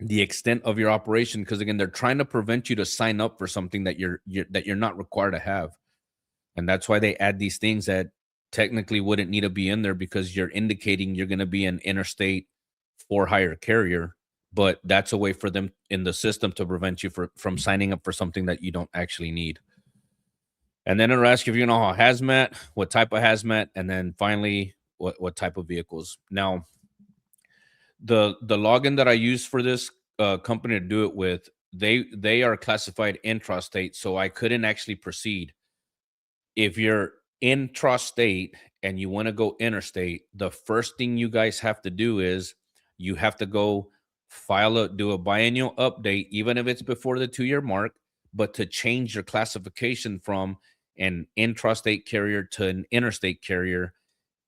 the extent of your operation, because again, they're trying to prevent you to sign up for something that you're not required to have. And that's why they add these things that technically wouldn't need to be in there, because you're indicating you're going to be an interstate for hire carrier. But that's a way for them in the system to prevent you from signing up for something that you don't actually need. And then it'll ask you if you know how hazmat, what type of hazmat, and then finally what type of vehicles. Now, the login that I use for this company to do it with, they are classified intrastate, so I couldn't actually proceed. If you're intrastate and you want to go interstate, the first thing you guys have to do is you have to go do a biennial update, even if it's before the 2 year mark, but to change your classification from an intrastate carrier to an interstate carrier.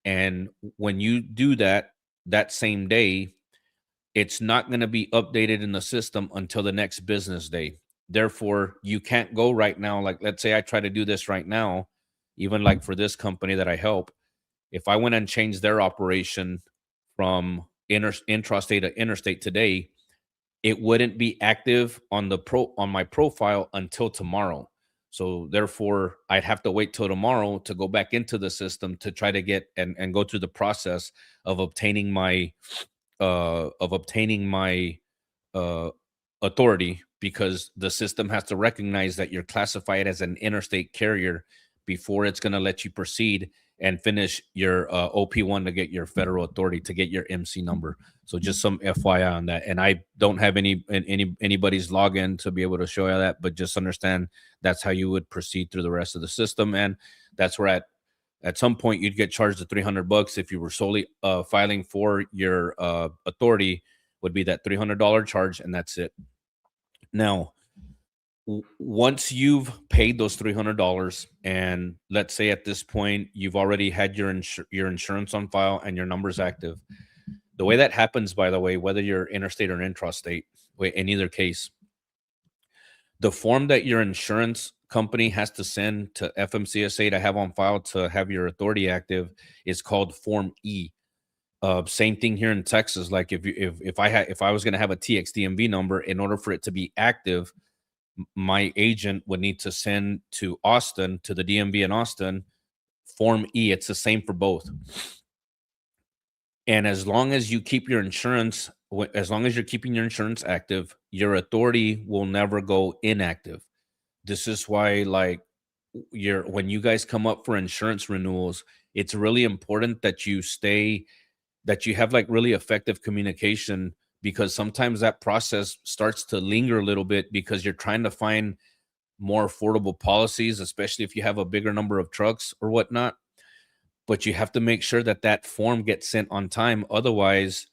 And when you do that, that same day, it's not going to be updated in the system until the next business day. Therefore, you can't go right now. Like, let's say I try to do this right now, even like for this company that I help, if I went and changed their operation from intrastate to interstate today, it wouldn't be active on my profile until tomorrow. So therefore, I'd have to wait till tomorrow to go back into the system to try to get and go through the process of obtaining my uh, authority, because the system has to recognize that you're classified as an interstate carrier before it's going to let you proceed and finish your OP1 to get your federal authority, to get your MC number. So just some FYI on that. And I don't have anybody's login to be able to show you that, but just understand that's how you would proceed through the rest of the system. And that's where at some point you'd get charged the $300 if you were solely filing for your authority, would be that $300 charge, and that's it. Now, once you've paid those $300, and let's say at this point you've already had your insurance on file and your number's active, the way that happens, by the way, whether you're interstate or intrastate, in either case, the form that your insurance company has to send to FMCSA to have on file to have your authority active is called Form E. Same thing here in Texas. Like if I was going to have a TXDMV number, in order for it to be active, my agent would need to send to Austin, to the DMV in Austin, Form E. It's the same for both. And as long as you keep your insurance, as long as you're keeping your insurance active, your authority will never go inactive. This is why, like, when you guys come up for insurance renewals, it's really important that you have like really effective communication, because sometimes that process starts to linger a little bit because you're trying to find more affordable policies, especially if you have a bigger number of trucks or whatnot. But you have to make sure that that form gets sent on time. Otherwise,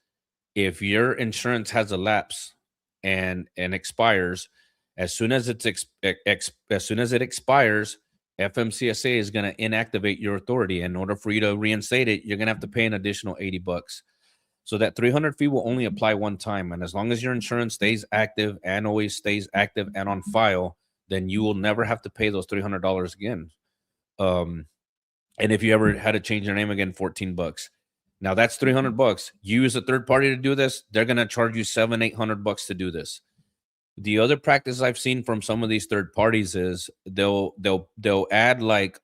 if your insurance has a lapse and expires, as soon as as soon as it expires, FMCSA is going to inactivate your authority. In order for you to reinstate it, you're going to have to pay an additional $80. So that 300 fee will only apply one time. And as long as your insurance stays active and always stays active and on file, then you will never have to pay those $300 again. And if you ever had to change your name again, $14. Now that's $300. You use a third party to do this, they're going to charge you $700-800 to do this. The other practice I've seen from some of these third parties is they'll add like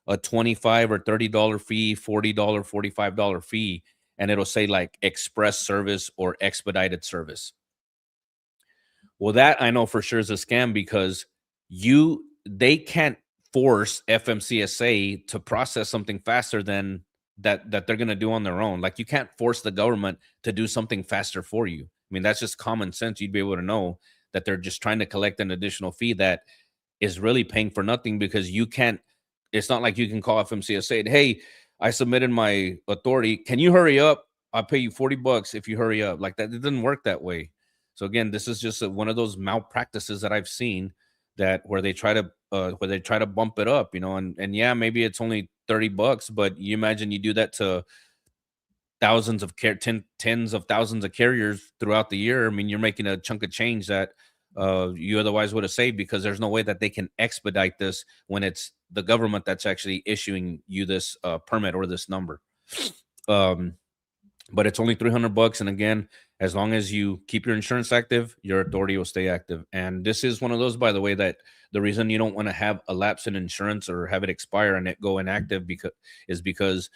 a $25 or $30 fee, $40, $45 fee, and it'll say like express service or expedited service. Well, that I know for sure is a scam, because they can't force FMCSA to process something faster than that they're going to do on their own. Like, you can't force the government to do something faster for you. I mean, that's just common sense. You'd be able to know that they're just trying to collect an additional fee that is really paying for nothing, because you can't. It's not like you can call FMCSA and, hey, I submitted my authority. Can you hurry up? I'll pay you $40 if you hurry up. Like that, it doesn't work that way. So again, this is just one of those malpractices that I've seen, that where they try to bump it up, and yeah, maybe it's only $30, but you imagine you do that to thousands of tens of thousands of carriers throughout the year. I mean, you're making a chunk of change that you otherwise would have saved, because there's no way that they can expedite this when it's the government that's actually issuing you this permit or this number. But it's only $300. And again, as long as you keep your insurance active, your authority will stay active. And this is one of those, by the way, that the reason you don't want to have a lapse in insurance or have it expire and it go inactive because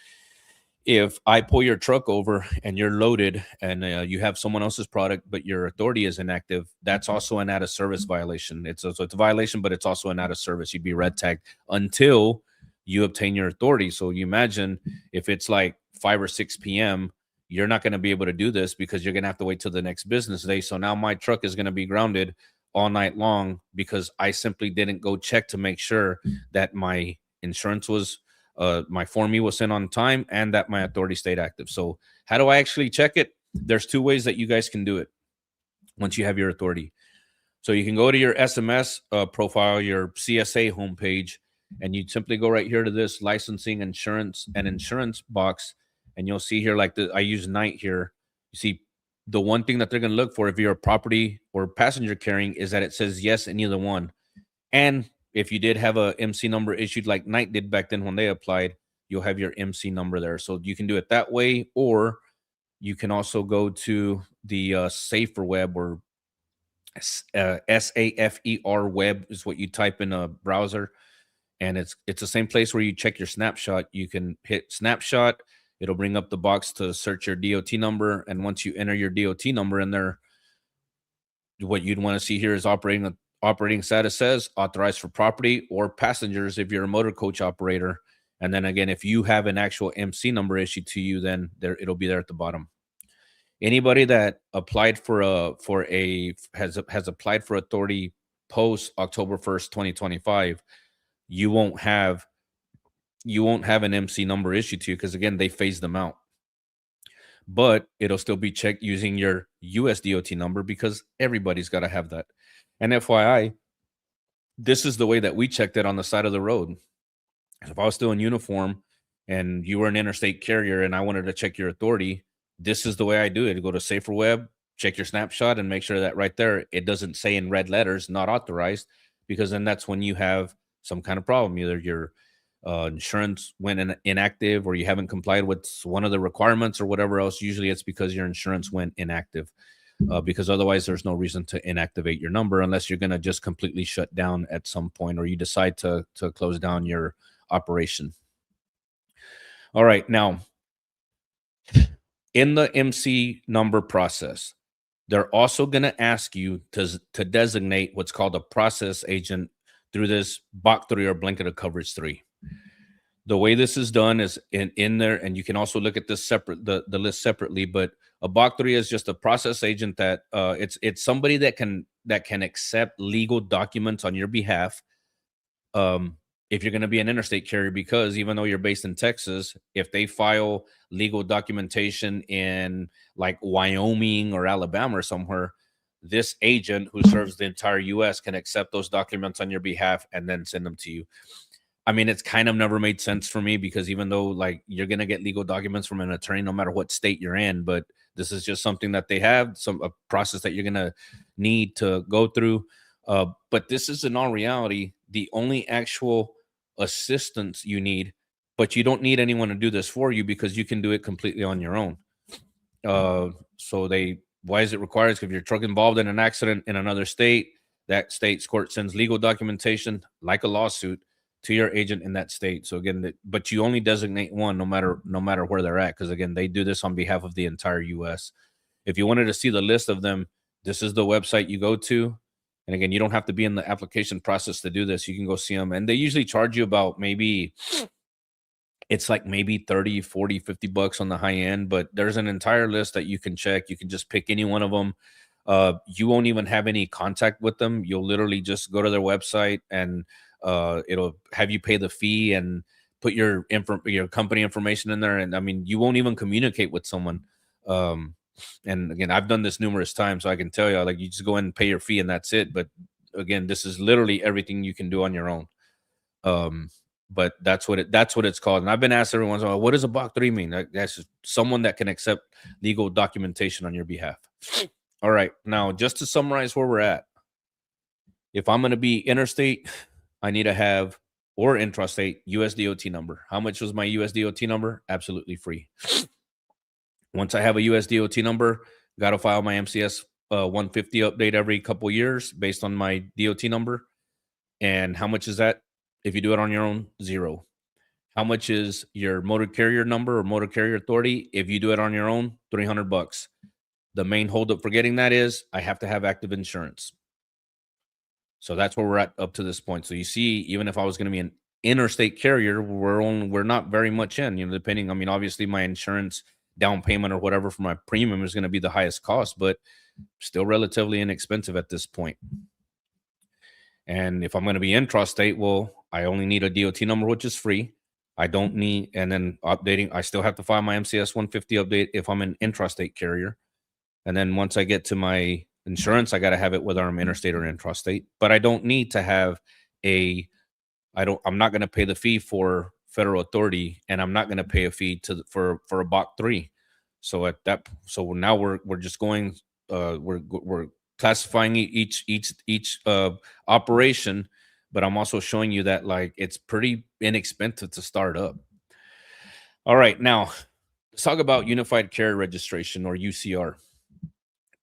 if I pull your truck over and you're loaded and you have someone else's product, but your authority is inactive, that's also an out of service violation. So it's a violation, but it's also an out of service. You'd be red tagged until you obtain your authority. So you imagine if it's like 5 or 6 p.m., you're not going to be able to do this because you're going to have to wait till the next business day. So now my truck is going to be grounded all night long because I simply didn't go check to make sure that my insurance was my Form E was sent on time and that my authority stayed active. So how do I actually check it? There's 2 ways that you guys can do it once you have your authority. So you can go to your SMS profile, your CSA homepage, and you simply go right here to this licensing, insurance, and insurance box. And you'll see here, like I use night here. You see the one thing that they're going to look for if you're a property or passenger carrying is that it says yes in either one. And if you did have a MC number issued like Knight did back then when they applied, you'll have your MC number there. So you can do it that way, or you can also go to the Safer Web, or SAFER web is what you type in a browser. And it's the same place where you check your snapshot. You can hit snapshot. It'll bring up the box to search your DOT number. And once you enter your DOT number in there, what you'd want to see here is operating status says authorized for property or passengers if you're a motor coach operator. And then again, if you have an actual MC number issued to you, then it'll be there at the bottom. Anybody that applied has applied for authority post October 1st, 2025, you won't have an MC number issued to you because again, they phased them out. But it'll still be checked using your USDOT number because everybody's got to have that. And FYI, this is the way that we checked it on the side of the road. If I was still in uniform and you were an interstate carrier and I wanted to check your authority, this is the way I do it. Go to Safer Web, check your snapshot, and make sure that right there it doesn't say in red letters not authorized, because then that's when you have some kind of problem. Either your insurance went inactive or you haven't complied with one of the requirements or whatever else. Usually it's because your insurance went inactive. because otherwise there's no reason to inactivate your number unless you're going to just completely shut down at some point or you decide to close down your operation. All right, now in the MC number process, they're also going to ask you to designate what's called a process agent through this BOC 3 or blanket of coverage 3. The way this is done is in there, and you can also look at this separate the list separately. But a BOC 3 is just a process agent that it's somebody that can accept legal documents on your behalf. If you're going to be an interstate carrier, because even though you're based in Texas, if they file legal documentation in like Wyoming or Alabama or somewhere, this agent who serves the entire US can accept those documents on your behalf and then send them to you. I mean, it's kind of never made sense for me because even though like you're going to get legal documents from an attorney no matter what state you're in, but this is just something that they have, a process that you're going to need to go through. But this is in all reality the only actual assistance you need, but you don't need anyone to do this for you because you can do it completely on your own. Why is it required? If your truck involved in an accident in another state, that state's court sends legal documentation like a lawsuit to your agent in that state. So again, but you only designate one no matter where they're at, because again, they do this on behalf of the entire US. If you wanted to see the list of them, this is the website you go to. And again, you don't have to be in the application process to do this. You can go see them. And they usually charge you about maybe 30, 40, 50 bucks on the high end, but there's an entire list that you can check. You can just pick any one of them. You won't even have any contact with them. You'll literally just go to their website and it'll have you pay the fee and put your company information in there. And I mean, you won't even communicate with someone. And again, I've done this numerous times, so I can tell you, like, you just go in and pay your fee and that's it. But again, this is literally everything you can do on your own. But that's what it's called. And I've been asked every once in a while, what does a BOC 3 mean? That's just someone that can accept legal documentation on your behalf. All right. Now, just to summarize where we're at, if I'm going to be interstate, I need to have, or intrastate, USDOT number. How much was my USDOT number? Absolutely free. Once I have a USDOT number, got to file my MCS 150 update every couple years based on my DOT number. And how much is that? If you do it on your own, $0. How much is your motor carrier number or motor carrier authority? If you do it on your own, $300. The main holdup for getting that is I have to have active insurance. So that's where we're at up to this point. So you see, even if I was going to be an interstate carrier, we're not very much in, depending. I mean, obviously my insurance down payment or whatever for my premium is going to be the highest cost, but still relatively inexpensive at this point. And if I'm going to be intrastate, well, I only need a DOT number, which is free. I don't need, and then updating, I still have to file my MCS 150 update if I'm an intrastate carrier. And then once I get to my insurance, I got to have it whether I'm interstate or intrastate. But I don't need to have I'm not going to pay the fee for federal authority, and I'm not going to pay a fee for a BOC 3. So now we're just going, we're classifying each operation, but I'm also showing you that like it's pretty inexpensive to start up. All right, now let's talk about Unified Carrier Registration, or UCR.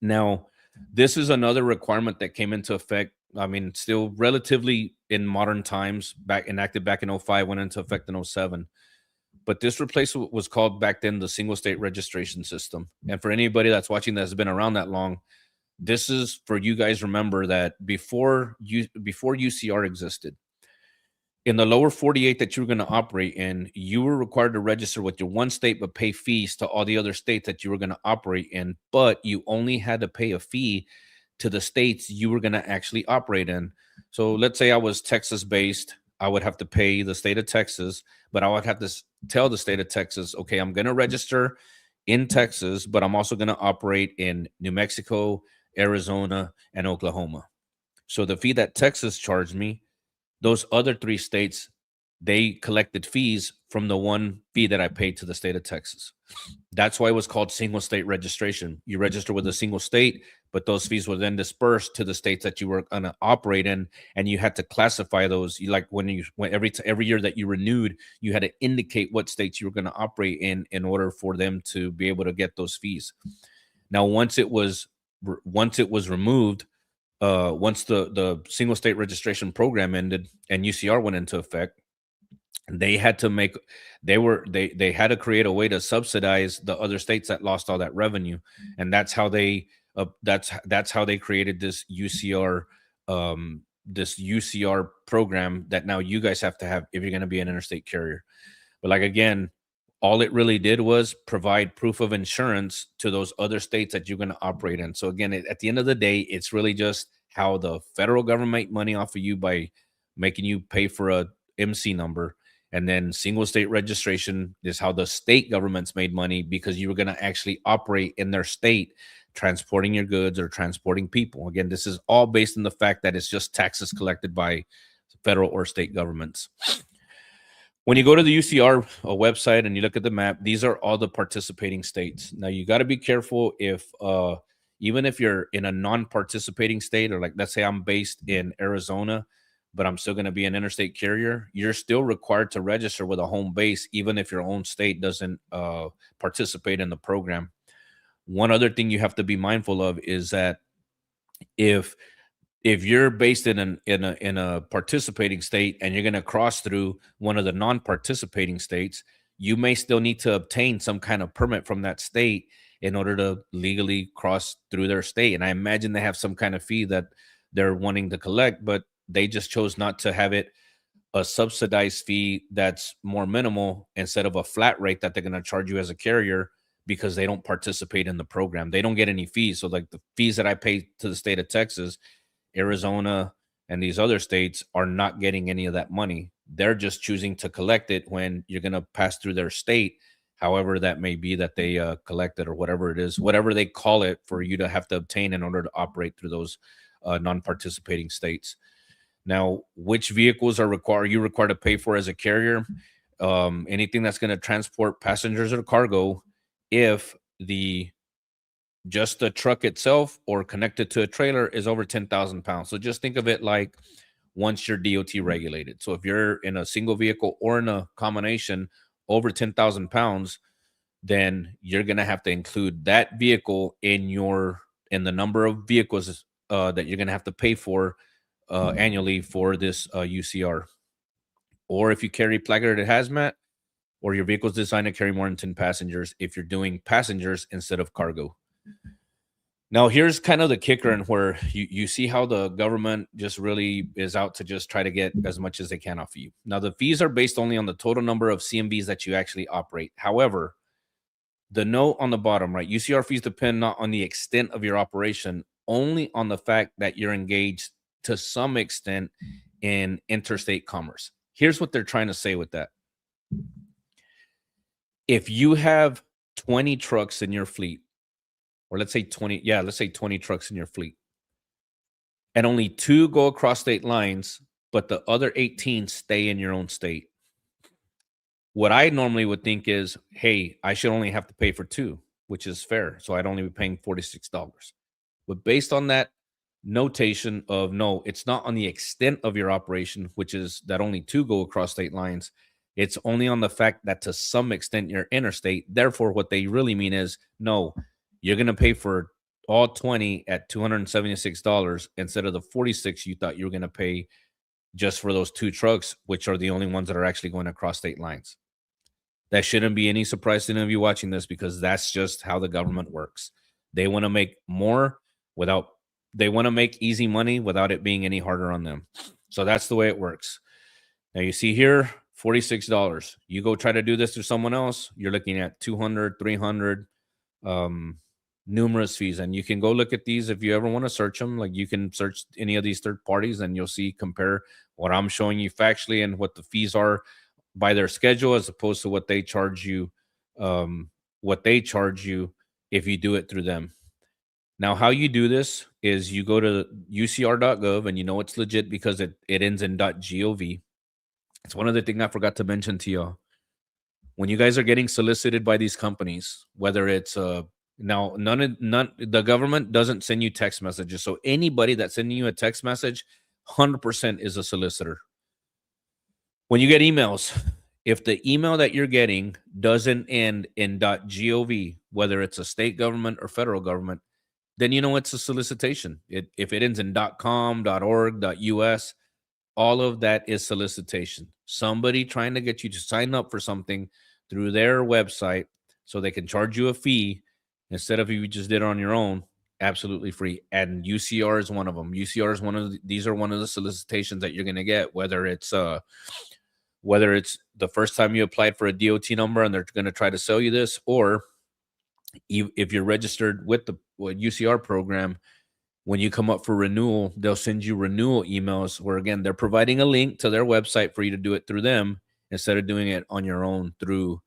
Now, this is another requirement that came into effect. I mean, still relatively in modern times, enacted back in 2005, went into effect in 2007. But this replaced what was called back then the single state registration system. And for anybody that's watching that's been around that long, this is for you guys. Remember that before UCR existed, in the lower 48 that you were going to operate in, you were required to register with your one state, but pay fees to all the other states that you were going to operate in. But you only had to pay a fee to the states you were going to actually operate in. So let's say I was Texas based. I would have to pay the state of Texas, but I would have to tell the state of Texas, okay, I'm going to register in Texas, but I'm also going to operate in New Mexico, Arizona, and Oklahoma. So the fee that Texas charged me, those other 3 states, they collected fees from the one fee that I paid to the state of Texas. That's why it was called single state registration. You register with a single state, but those fees were then dispersed to the states that you were going to operate in, and you had to classify those. Every year that you renewed, you had to indicate what states you were going to operate in order for them to be able to get those fees. Now, once it was once it was removed, once the single state registration program ended and UCR went into effect, they had to make they had to create a way to subsidize the other states that lost all that revenue, and that's how they created this UCR program that now you guys have to have if you're going to be an interstate carrier. But like again, all it really did was provide proof of insurance to those other states that you're going to operate in. So again, at the end of the day, it's really just how the federal government make money off of you by making you pay for a MC number. And then single state registration is how the state governments made money because you were going to actually operate in their state, transporting your goods or transporting people. Again, this is all based on the fact that it's just taxes collected by federal or state governments. When you go to the UCR website and you look at the map, these are all the participating states. Now you got to be careful if even if you're in a non-participating state, or like let's say I'm based in Arizona, but I'm still going to be an interstate carrier, you're still required to register with a home base, even if your own state doesn't participate in the program. One other thing you have to be mindful of is that if you're based in a participating state and you're going to cross through one of the non-participating states, you may still need to obtain some kind of permit from that state in order to legally cross through their state. And I imagine they have some kind of fee that they're wanting to collect, but they just chose not to have it a subsidized fee that's more minimal instead of a flat rate that they're going to charge you as a carrier because they don't participate in the program. They don't get any fees. So like the fees that I pay to the state of Texas, Arizona, and these other states are not getting any of that money. They're just choosing to collect it when you're going to pass through their state, however that may be that they collect it, or whatever it is, whatever they call it for you to have to obtain in order to operate through those non-participating states. Now, which vehicles are you required to pay for as a carrier? Anything that's going to transport passengers or cargo, if just the truck itself or connected to a trailer is over 10,000 pounds. So just think of it like once you're DOT regulated. So if you're in a single vehicle or in a combination over 10,000 pounds, then you're going to have to include that vehicle in the number of vehicles that you're going to have to pay for annually for this UCR. Or if you carry placarded hazmat, or your vehicle is designed to carry more than 10 passengers if you're doing passengers instead of cargo. Now, here's kind of the kicker, and where you see how the government just really is out to just try to get as much as they can off of you. Now, the fees are based only on the total number of CMVs that you actually operate. However, the note on the bottom, right, UCR fees depend not on the extent of your operation, only on the fact that you're engaged to some extent in interstate commerce. Here's what they're trying to say with that. If you have 20 trucks in your fleet, or let's say 20 trucks in your fleet, and only 2 go across state lines, but the other 18 stay in your own state, what I normally would think is, hey, I should only have to pay for 2, which is fair. So I'd only be paying $46. But based on that notation of no, it's not on the extent of your operation, which is that only 2 go across state lines. It's only on the fact that to some extent you're interstate. Therefore, what they really mean is, no, you're going to pay for all 20 at $276 instead of the $46 you thought you were going to pay just for those 2 trucks, which are the only ones that are actually going across state lines. That shouldn't be any surprise to any of you watching this, because that's just how the government works. They want to make more they want to make easy money without it being any harder on them. So that's the way it works. Now you see here, $46. You go try to do this to someone else, you're looking at $200, $300, numerous fees. And you can go look at these if you ever want to search them. Like, you can search any of these third parties and you'll see, compare what I'm showing you factually and what the fees are by their schedule, as opposed to what they charge you if you do it through them. Now, how you do this is you go to ucr.gov, and you know it's legit because it ends in .gov. It's one other thing I forgot to mention to y'all. When you guys are getting solicited by these companies, whether it's now the government doesn't send you text messages. So anybody that's sending you a text message, 100% is a solicitor. When you get emails, if the email that you're getting doesn't end in .gov, whether it's a state government or federal government, then you know it's a solicitation. If it ends in .com, .org, .us, all of that is solicitation. Somebody trying to get you to sign up for something through their website so they can charge you a fee instead of if you just did it on your own, absolutely free. And UCR is one of them. UCR is these are one of the solicitations that you're going to get, whether it's the first time you applied for a DOT number and they're going to try to sell you this, or if you're registered with the UCR program, when you come up for renewal, they'll send you renewal emails where, again, they're providing a link to their website for you to do it through them instead of doing it on your own through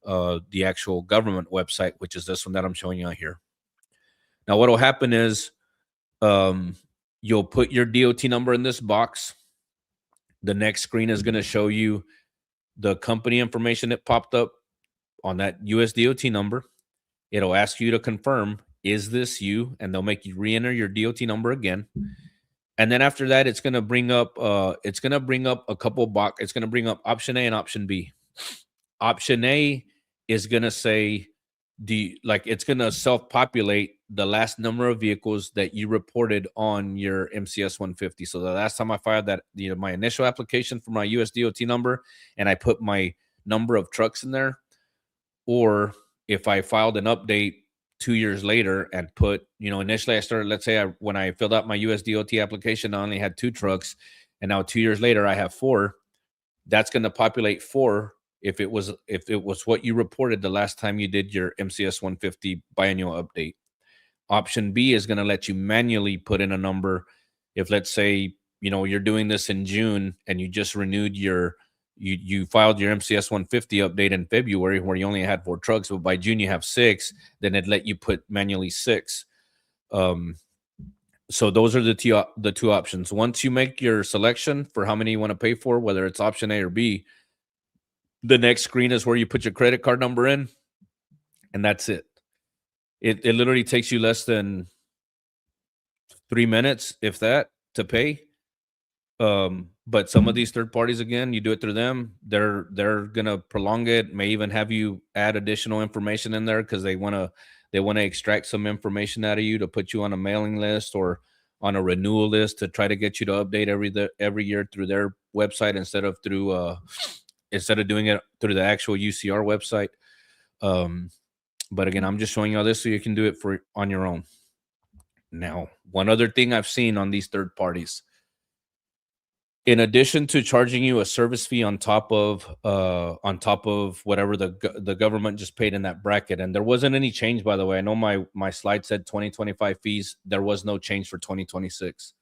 the actual government website, which is this one that I'm showing you out here. Now, what will happen is you'll put your DOT number in this box. The next screen is going to show you the company information that popped up on that USDOT number. It'll ask you to confirm, is this you? And they'll make you re-enter your DOT number again. And then after that, it's going to bring up a couple box. It's going to bring up option A and option B. Option A is going to say it's going to self-populate the last number of vehicles that you reported on your MCS 150. So the last time I filed that, my initial application for my USDOT number, and I put my number of trucks in there, or if I filed an update 2 years later and put, initially I started, let's say when I filled out my USDOT application, I only had 2 trucks, and now 2 years later I have 4. That's going to populate 4 if it was what you reported the last time you did your MCS 150 biannual update. Option B is going to let you manually put in a number. If, let's say, you're doing this in June and you just renewed you filed your MCS 150 update in February where you only had 4 trucks, but by June you have 6, then it'd let you put manually 6. So those are the two options. Once you make your selection for how many you want to pay for, whether it's option A or B, the next screen is where you put your credit card number in, and that's it. It literally takes you less than 3 minutes, if that, to pay. But some of these third parties, again, you do it through them, they're gonna prolong it, may even have you add additional information in there because they wanna extract some information out of you to put you on a mailing list or on a renewal list to try to get you to update every year through their website instead of doing it through the actual UCR website. But again, I'm just showing you all this so you can do it on your own. Now, one other thing I've seen on these third parties, in addition to charging you a service fee on top of whatever the government just paid in that bracket, and there wasn't any change, by the way. I know my slide said 2025 fees. There was no change for 2026.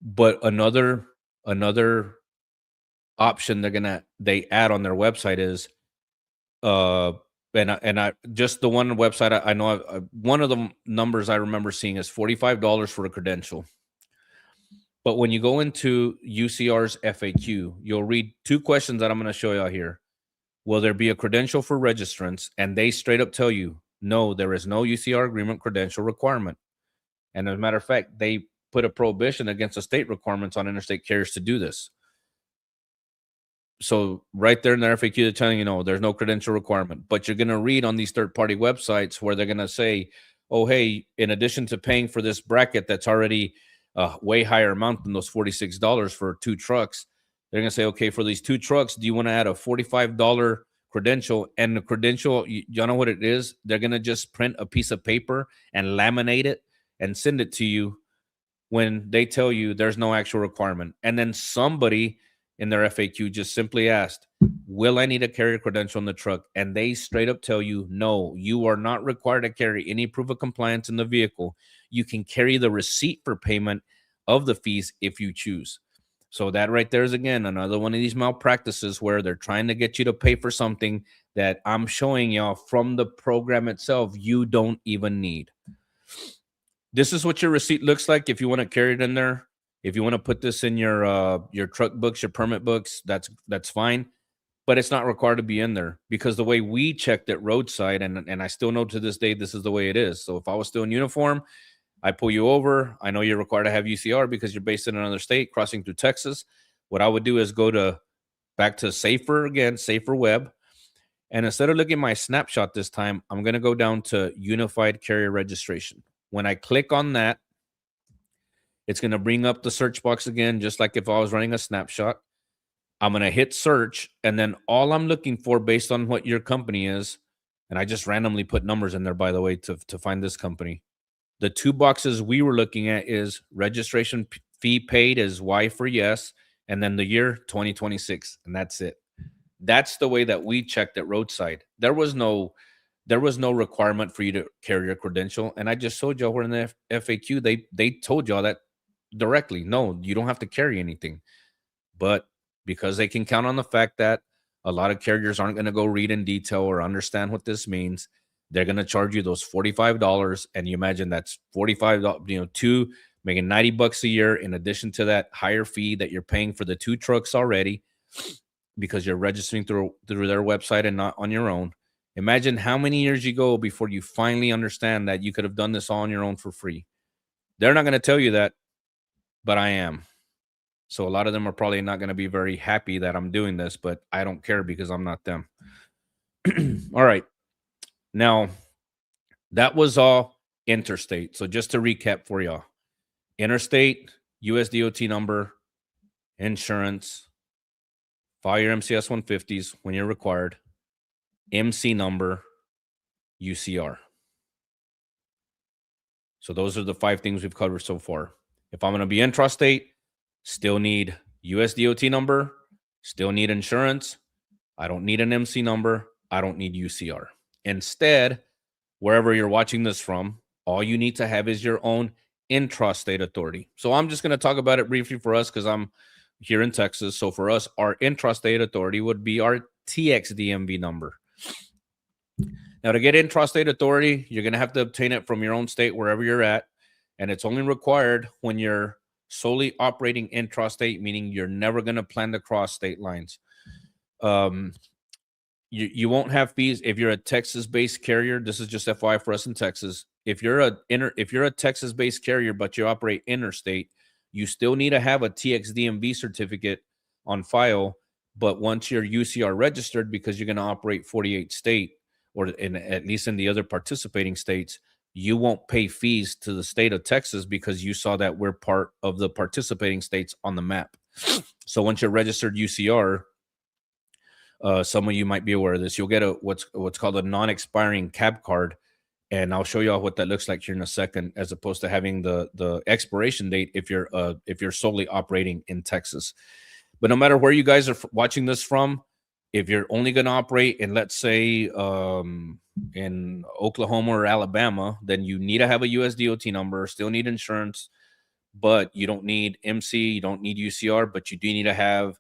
But another option they add on their website is and I just the one website I know one of the numbers I remember seeing is $45 for a credential. But when you go into UCR's FAQ, you'll read 2 questions that I'm going to show you out here. Will there be a credential for registrants? And they straight up tell you, no, there is no UCR agreement credential requirement. And as a matter of fact, they put a prohibition against the state requirements on interstate carriers to do this. So right there in their FAQ, they're telling you, no, there's no credential requirement. But you're going to read on these third-party websites where they're going to say, oh, hey, in addition to paying for this bracket that's already a way higher amount than those $46 for 2 trucks, they're going to say, okay, for these 2 trucks, do you want to add a $45 credential? And the credential, you know what it is? They're going to just print a piece of paper and laminate it and send it to you when they tell you there's no actual requirement. And then somebody in their FAQ just simply asked, will I need to carry a credential in the truck? And they straight up tell you, no, you are not required to carry any proof of compliance in the vehicle. You can carry the receipt for payment of the fees if you choose. So that right there is, again, another one of these malpractices where they're trying to get you to pay for something that I'm showing y'all from the program itself you don't even need. This is what your receipt looks like if you want to carry it in there. If you want to put this in your truck books, your permit books, that's fine. But it's not required to be in there because the way we checked it roadside, and I still know to this day this is the way it is. So if I was still in uniform, I pull you over. I know you're required to have UCR because you're based in another state crossing through Texas. What I would do is go back to Safer Web. And instead of looking at my snapshot this time, I'm going to go down to Unified Carrier Registration. When I click on that, it's going to bring up the search box again, just like if I was running a snapshot. I'm going to hit search, and then all I'm looking for based on what your company is, and I just randomly put numbers in there, by the way, to find this company. The two boxes we were looking at is registration fee paid is Y for yes, and then the year 2026, and that's it. That's the way that we checked at roadside. There was no requirement for you to carry your credential, and I just showed y'all where in the FAQ they told y'all that directly. No, you don't have to carry anything, but because they can count on the fact that a lot of carriers aren't going to go read in detail or understand what this means, they're going to charge you those $45, and you imagine that's $45, two making $90 a year in addition to that higher fee that you're paying for the two trucks already because you're registering through their website and not on your own. Imagine how many years you go before you finally understand that you could have done this all on your own for free. They're not going to tell you that, but I am. So a lot of them are probably not going to be very happy that I'm doing this, but I don't care because I'm not them. All right. Now, that was all interstate. So just to recap for y'all. Interstate, USDOT number, insurance, file your MCS 150s when you're required, MC number, UCR. So those are the 5 things we've covered so far. If I'm going to be intrastate, still need USDOT number, still need insurance. I don't need an MC number. I don't need UCR. Instead, wherever you're watching this from, all you need to have is your own intrastate authority. So I'm just going to talk about it briefly for us because I'm here in Texas. So for us, our intrastate authority would be our TXDMV number. Now, to get intrastate authority, you're going to have to obtain it from your own state, wherever you're at. And it's only required when you're solely operating intrastate, meaning you're never going to plan to cross state lines. You won't have fees if you're a Texas-based carrier. This is just FYI for us in Texas. If you're a Texas-based carrier but you operate interstate, you still need to have a TXDMV certificate on file. But once you're UCR registered, because you're going to operate 48 state, or at least in the other participating states, you won't pay fees to the state of Texas because you saw that we're part of the participating states on the map. So once you're registered UCR, some of you might be aware of this. You'll get what's called a non-expiring cab card, and I'll show y'all what that looks like here in a second, as opposed to having the expiration date if you're solely operating in Texas. But no matter where you guys are watching this from, if you're only going to operate in, let's say, in Oklahoma or Alabama, then you need to have a USDOT number, still need insurance, but you don't need MC, you don't need UCR, but you do need to have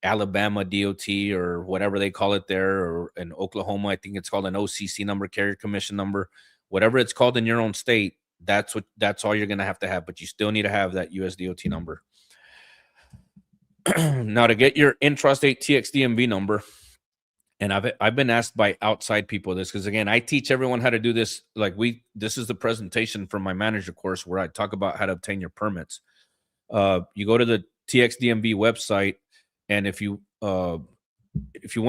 Alabama DOT or whatever they call it there, or in Oklahoma, I think it's called an OCC number, Carrier Commission number, whatever it's called in your own state. That's all you're going to have, but you still need to have that USDOT number. Now, to get your intrastate TXDMV number, and I've been asked by outside people this, because again, I teach everyone how to do this. This is the presentation from my manager course where I talk about how to obtain your permits. You go to the TXDMV website, and if you want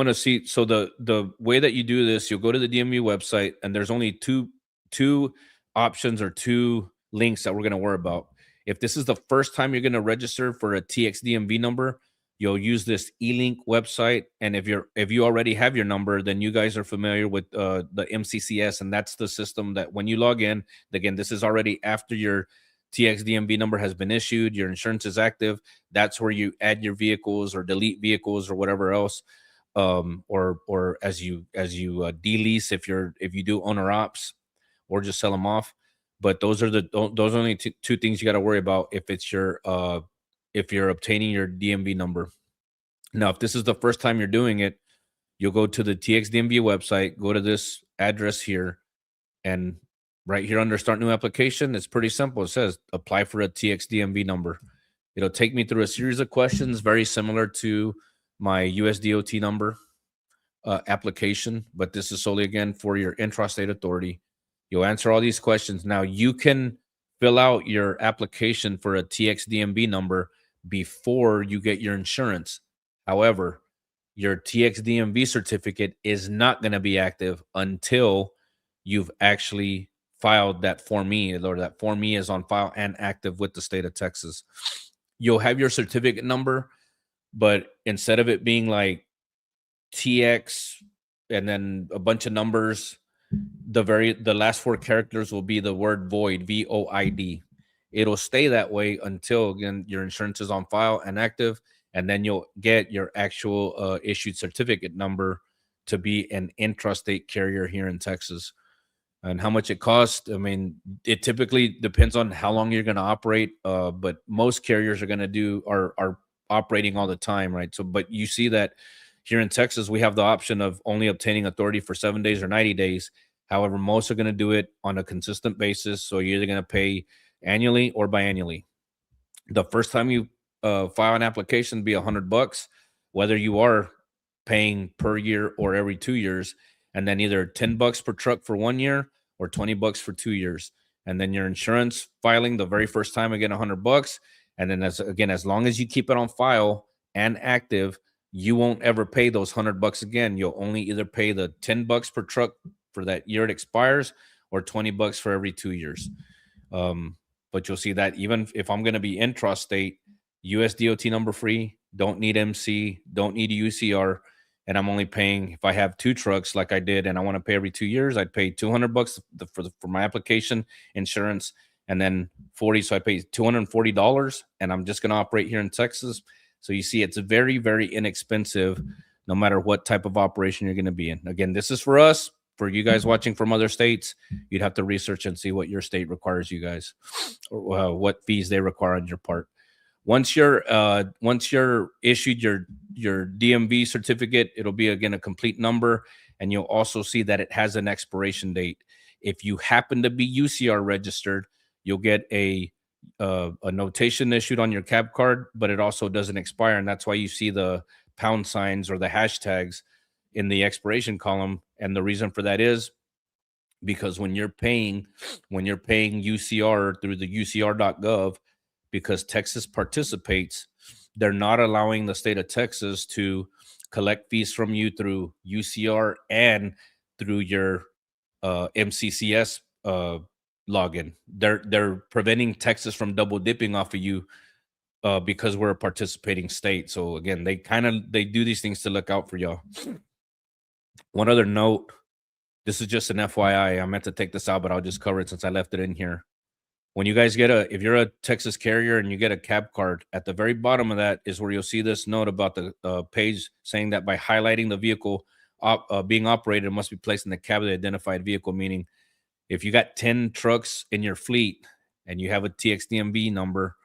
to see, so the way that you do this, you'll go to the DMV website, and there's only two options or two links that we're going to worry about. If this is the first time you're going to register for a TXDMV number, you'll use this eLink website. And if you already have your number, then you guys are familiar with the MCCS, and that's the system that when you log in, again, this is already after your TXDMV number has been issued, your insurance is active. That's where you add your vehicles or delete vehicles or whatever else, or as you delease if you do owner ops, or just sell them off. But those are only two things you got to worry about if you're obtaining your DMV number. Now, if this is the first time you're doing it, you'll go to the TXDMV website, go to this address here, and right here under Start New Application, it's pretty simple. It says apply for a TXDMV number. It'll take me through a series of questions very similar to my USDOT number application, but this is solely, again, for your intrastate authority. You'll answer all these questions. Now, you can fill out your application for a TXDMV number before you get your insurance. However, your TXDMV certificate is not going to be active until you've actually filed that Form E, or that Form E is on file and active with the state of Texas. You'll have your certificate number, but instead of it being like TX and then a bunch of numbers, the last four characters will be the word void, VOID. It'll stay that way until, again, your insurance is on file and active, and then you'll get your actual issued certificate number to be an intrastate carrier here in Texas. And how much it costs, I mean, it typically depends on how long you're going to operate, but most carriers are going to are operating all the time, right? So, but you see that here in Texas, we have the option of only obtaining authority for 7 days or 90 days. However, most are going to do it on a consistent basis. So you're either going to pay annually or biannually. The first time you file an application, be $100, whether you are paying per year or every 2 years, and then either $10 per truck for 1 year or $20 for 2 years. And then your insurance filing the very first time, again, $100. And then as long as you keep it on file and active, you won't ever pay those $100 again. You'll only either pay the $10 per truck for that year it expires, or $20 for every 2 years. But you'll see that even if I'm going to be intrastate, USDOT number free, don't need MC, don't need a UCR, and I'm only paying, if I have 2 trucks like I did and I want to pay every 2 years, I'd pay $200 for my application insurance, and then 40. So I pay $240, and I'm just going to operate here in Texas. So you see, it's very, very inexpensive, no matter what type of operation you're going to be in. Again, this is for us. For you guys watching from other states, you'd have to research and see what your state requires you guys, or what fees they require on your part. Once you're issued your DMV certificate, it'll be, again, a complete number, and you'll also see that it has an expiration date. If you happen to be UCR registered, you'll get a notation issued on your cab card, but it also doesn't expire, and that's why you see the pound signs or the hashtags in the expiration column. And the reason for that is because when you're paying UCR through the UCR.gov, because Texas participates, they're not allowing the state of Texas to collect fees from you through UCR and through your MCCS login. They're preventing Texas from double dipping off of you because we're a participating state. So again, they do these things to look out for y'all. One other note, this is just an FYI. I meant to take this out, but I'll just cover it since I left it in here. When you guys if you're a Texas carrier and you get a cab card, at the very bottom of that is where you'll see this note about the page saying that by highlighting the vehicle being operated, it must be placed in the cab of the identified vehicle. Meaning, if you got 10 trucks in your fleet and you have a TXDMV number,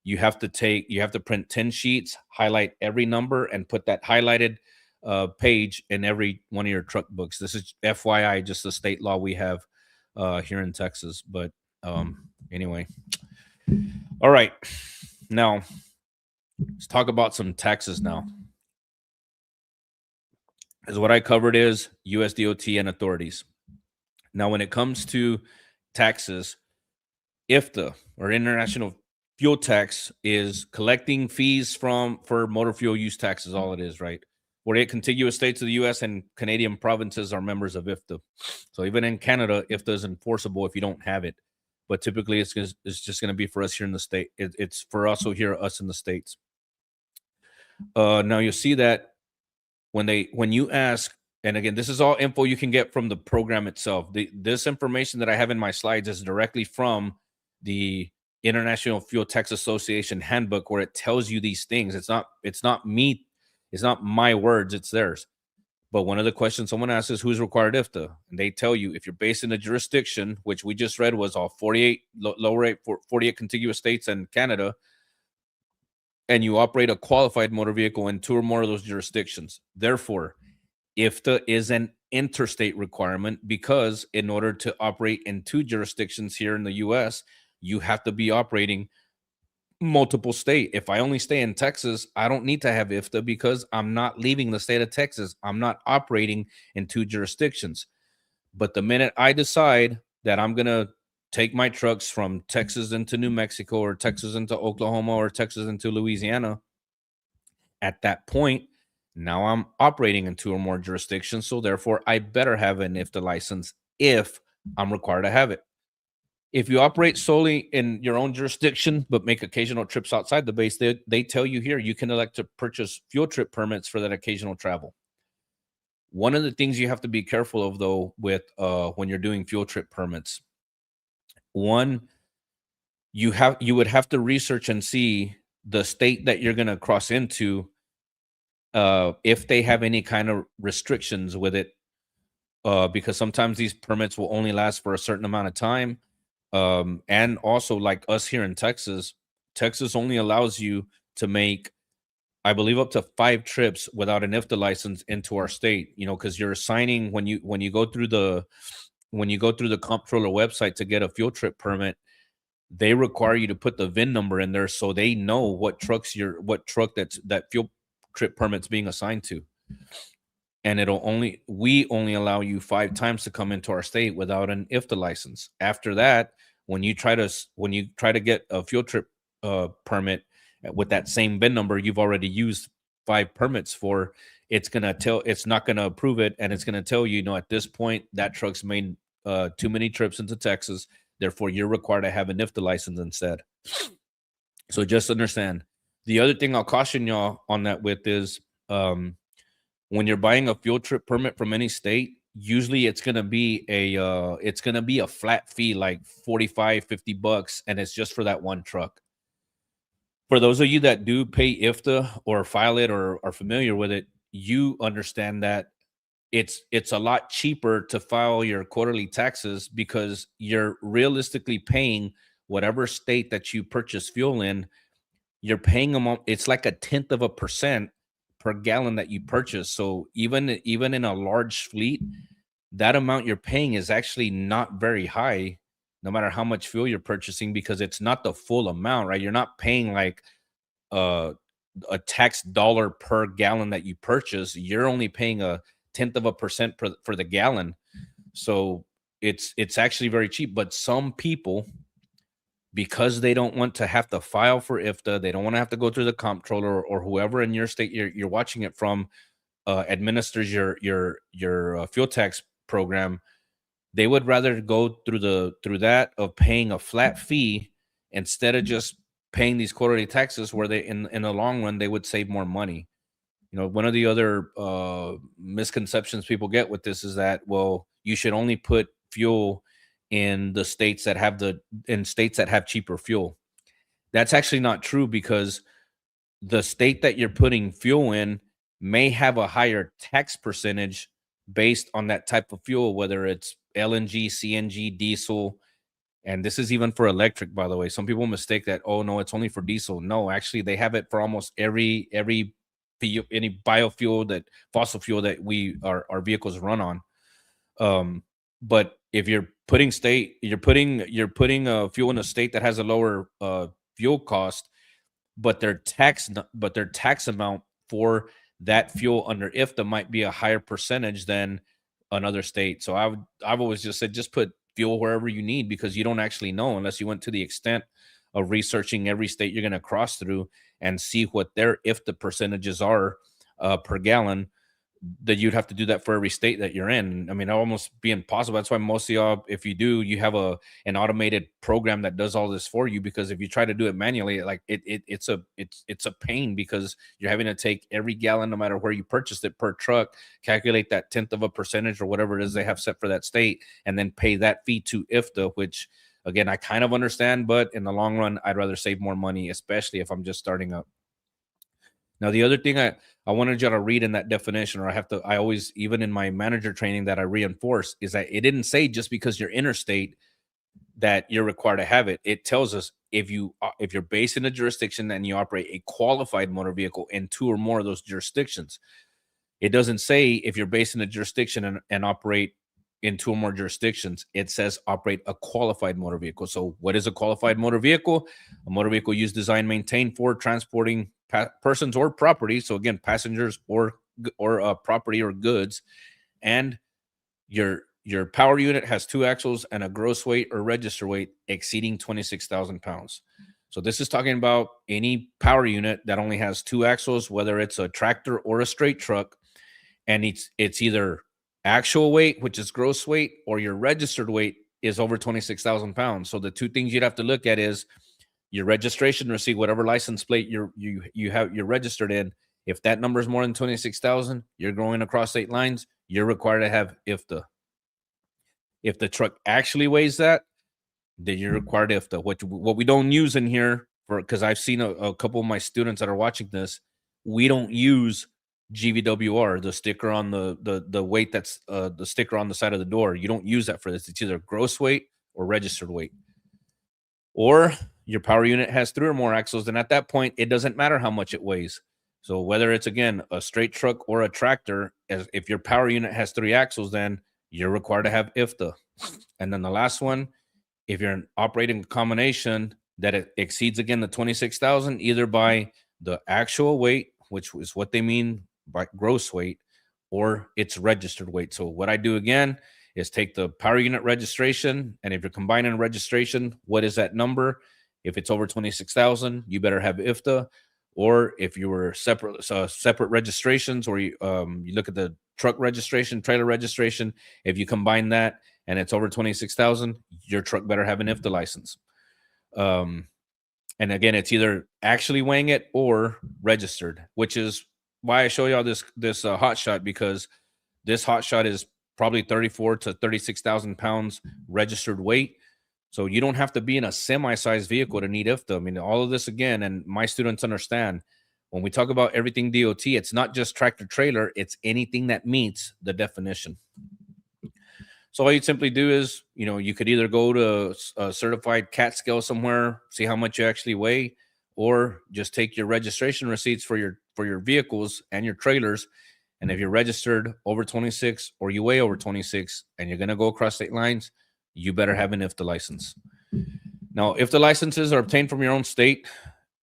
you have to print 10 sheets, highlight every number, and put that highlighted page in every one of your truck books. This is FYI, just the state law we have here in Texas. But anyway, all right, now let's talk about some taxes now. As what I covered is USDOT and authorities. Now, when it comes to taxes, IFTA, or International Fuel Tax, is collecting fees for motor fuel use taxes. All it is, right? 48 contiguous states of the U.S. and Canadian provinces are members of IFTA. So even in Canada, IFTA is enforceable if you don't have it. But typically, it's just going to be for us here in the state. It's for us in the States. Now, you'll see that when you ask, and again, this is all info you can get from the program itself. This information that I have in my slides is directly from the International Fuel Tax Association handbook, where it tells you these things. It's not me. It's not my words. It's theirs. But one of the questions someone asks is, who's required IFTA? And they tell you, if you're based in a jurisdiction, which we just read was all 48 contiguous states and Canada, and you operate a qualified motor vehicle in 2 or more of those jurisdictions. Therefore, IFTA is an interstate requirement, because in order to operate in 2 jurisdictions here in the U.S., you have to be operating multiple state. If I only stay in Texas, I don't need to have IFTA, because I'm not leaving the state of Texas. I'm not operating in 2 jurisdictions. But the minute I decide that I'm going to take my trucks from Texas into New Mexico, or Texas into Oklahoma, or Texas into Louisiana, at that point, Now I'm operating in 2 or more jurisdictions, so therefore I better have an IFTA license if I'm required to have it. If you operate solely in your own jurisdiction, but make occasional trips outside the base, they tell you here you can elect to purchase fuel trip permits for that occasional travel. One of the things you have to be careful of, though, with when you're doing fuel trip permits, one, you would have to research and see the state that you're going to cross into, if they have any kind of restrictions with it, because sometimes these permits will only last for a certain amount of time. And also, like us here in Texas, Texas only allows you to make, I believe, up to 5 trips without an IFTA license into our state. You know, because you're signing when you go through the comptroller website to get a fuel trip permit, they require you to put the VIN number in there so they know what truck that fuel trip permit's being assigned to. And we only allow you 5 times to come into our state without an IFTA license. After that, when you try to get a fuel trip permit with that same VIN number you've already used 5 permits for, it's not gonna approve it, and it's gonna tell you, at this point that truck's made too many trips into Texas, therefore you're required to have an IFTA license instead. So just understand. The other thing I'll caution y'all on that with is, when you're buying a fuel trip permit from any state, usually it's gonna be a flat fee, like 45-50 bucks, and it's just for that one truck. For those of you that do pay IFTA or file it or are familiar with it, you understand that it's a lot cheaper to file your quarterly taxes because you're realistically paying whatever state that you purchase fuel in. You're paying them it's like a tenth of a percent per gallon that you purchase. So even in a large fleet, that amount you're paying is actually not very high, no matter how much fuel you're purchasing, because it's not the full amount, right? You're not paying like uh, a tax dollar per gallon that you purchase. You're only paying a tenth of a percent for the gallon. So it's actually very cheap. But some people, because they don't want to have to file for IFTA, they don't want to have to go through the comptroller, or whoever in your state you're watching it from administers your fuel tax program. They would rather go through that of paying a flat fee instead of just paying these quarterly taxes, where they in the long run they would save more money. One of the other misconceptions people get with this is that, well, you should only put fuel in the states that have cheaper fuel. That's actually not true, because the state that you're putting fuel in may have a higher tax percentage based on that type of fuel, whether it's LNG, CNG, diesel. And this is even for electric, by the way. Some people mistake that, oh no, it's only for diesel. No, actually they have it for almost any biofuel, that fossil fuel that our vehicles run on. But if you're putting fuel in a state that has a lower fuel cost, but their tax amount for that fuel under IFTA might be a higher percentage than another state. So I've always just said, just put fuel wherever you need, because you don't actually know, unless you went to the extent of researching every state you're going to cross through and see what their IFTA percentages are per gallon, that you'd have to do that for every state that you're in. I mean, it'd almost be impossible. That's why most of y'all, if you do, you have an automated program that does all this for you. Because if you try to do it manually, like it's a pain, because you're having to take every gallon, no matter where you purchased it, per truck, calculate that tenth of a percentage or whatever it is they have set for that state, and then pay that fee to IFTA, which again, I kind of understand, but in the long run, I'd rather save more money, especially if I'm just starting up. Now, the other thing I wanted you to read in that definition, or I always, even in my manager training that I reinforce, is that it didn't say just because you're interstate that you're required to have it. It tells us if you're based in a jurisdiction and you operate a qualified motor vehicle in 2 or more of those jurisdictions. It doesn't say if you're based in a jurisdiction and operate in 2 or more jurisdictions. It says operate a qualified motor vehicle. So what is a qualified motor vehicle? A motor vehicle used, designed, maintained for transporting persons or property. So again, passengers or property or goods. And your power unit has 2 axles and a gross weight or register weight exceeding 26,000 pounds. So this is talking about any power unit that only has two axles, whether it's a tractor or a straight truck, and it's either actual weight, which is gross weight, or your registered weight is over 26,000 pounds. So the two things you'd have to look at is your registration receipt, whatever license plate you're registered in. If that number is more than 26,000, you're going across state lines, you're required to have IFTA. If the truck actually weighs that, then you're required IFTA. What we don't use in here, for because I've seen a couple of my students that are watching this, we don't use GVWR, the sticker on the weight, that's the sticker on the side of the door. You don't use that for this. It's either gross weight or registered weight. Or your power unit has 3 or more axles, and at that point, it doesn't matter how much it weighs. So whether it's, again, a straight truck or a tractor, if your power unit has 3 axles, then you're required to have IFTA. And then the last one, if you're operating a combination that it exceeds, again, the 26,000, either by the actual weight, which is what they mean by gross weight, or its registered weight. So what I do, again, is take the power unit registration, and if you're combining registration, what is that number? If it's over 26,000, you better have IFTA. Or if you were separate registrations, or you look at the truck registration, trailer registration, if you combine that and it's over 26,000, your truck better have an IFTA license. And again, it's either actually weighing it or registered, which is why I show y'all this hot shot, because this hot shot is probably 34 to 36,000 pounds registered weight. So you don't have to be in a semi-sized vehicle to need IFTA. I mean, all of this, again, and my students understand, when we talk about everything DOT, it's not just tractor trailer, it's anything that meets the definition. So all you simply do is, you could either go to a certified CAT scale somewhere, see how much you actually weigh, or just take your registration receipts for your vehicles and your trailers. And if you're registered over 26 or you weigh over 26 and you're going to go across state lines, you better have an IFTA license. Now, IFTA licenses are obtained from your own state,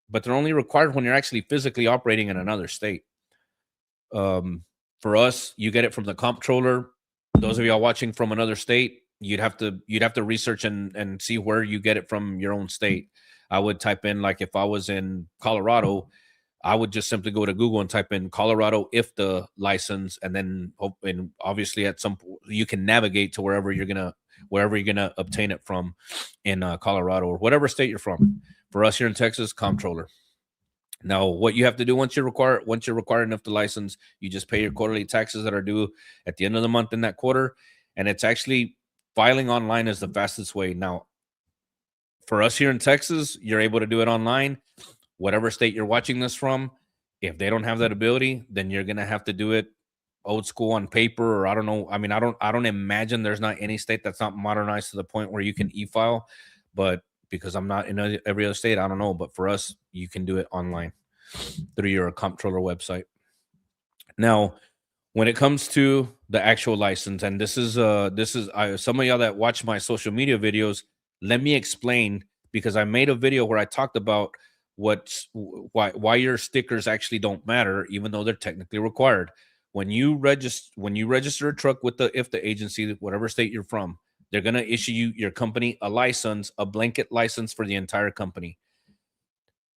but they're only required when you're actually physically operating in another state. For us, you get it from the comptroller. Those of y'all watching from another state, you'd have to research and see where you get it from your own state. I would type in, like, if I was in Colorado, I would just simply go to Google and type in Colorado IFTA license, and then obviously at some point you can navigate to wherever you're gonna obtain it from in Colorado or whatever state you're from. For us here in Texas, comptroller. Now, what you have to do once you're required an IFTA license, you just pay your quarterly taxes that are due at the end of the month in that quarter, and it's actually filing online is the fastest way. Now, for us here in Texas, you're able to do it online. Whatever state you're watching this from, if they don't have that ability, then you're gonna have to do it old school on paper, or I don't know. I mean, I don't imagine there's not any state that's not modernized to the point where you can e-file, but because I'm not in every other state, I don't know. But for us, you can do it online through your comptroller website. Now, when it comes to the actual license, and this is some of y'all that watch my social media videos, let me explain, because I made a video where I talked about why your stickers actually don't matter, even though they're technically required. When you register a truck with the IFTA agency, whatever state you're from, they're going to issue your company a license, a blanket license for the entire company.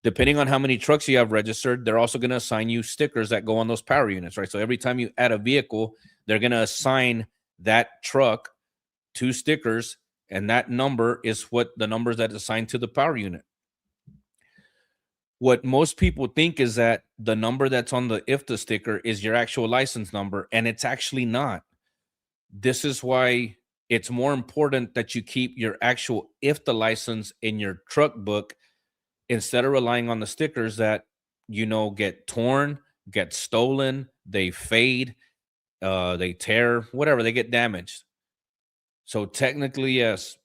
Depending on how many trucks you have registered, they're also going to assign you stickers that go on those power units, right? So every time you add a vehicle, they're going to assign that truck 2 stickers, and that number is what the numbers that assigned to the power unit. What most people think is that the number that's on the IFTA sticker is your actual license number, and it's actually not. This is why it's more important that you keep your actual IFTA license in your truck book instead of relying on the stickers that, get torn, get stolen, they fade, they tear, whatever, they get damaged. So technically, yes,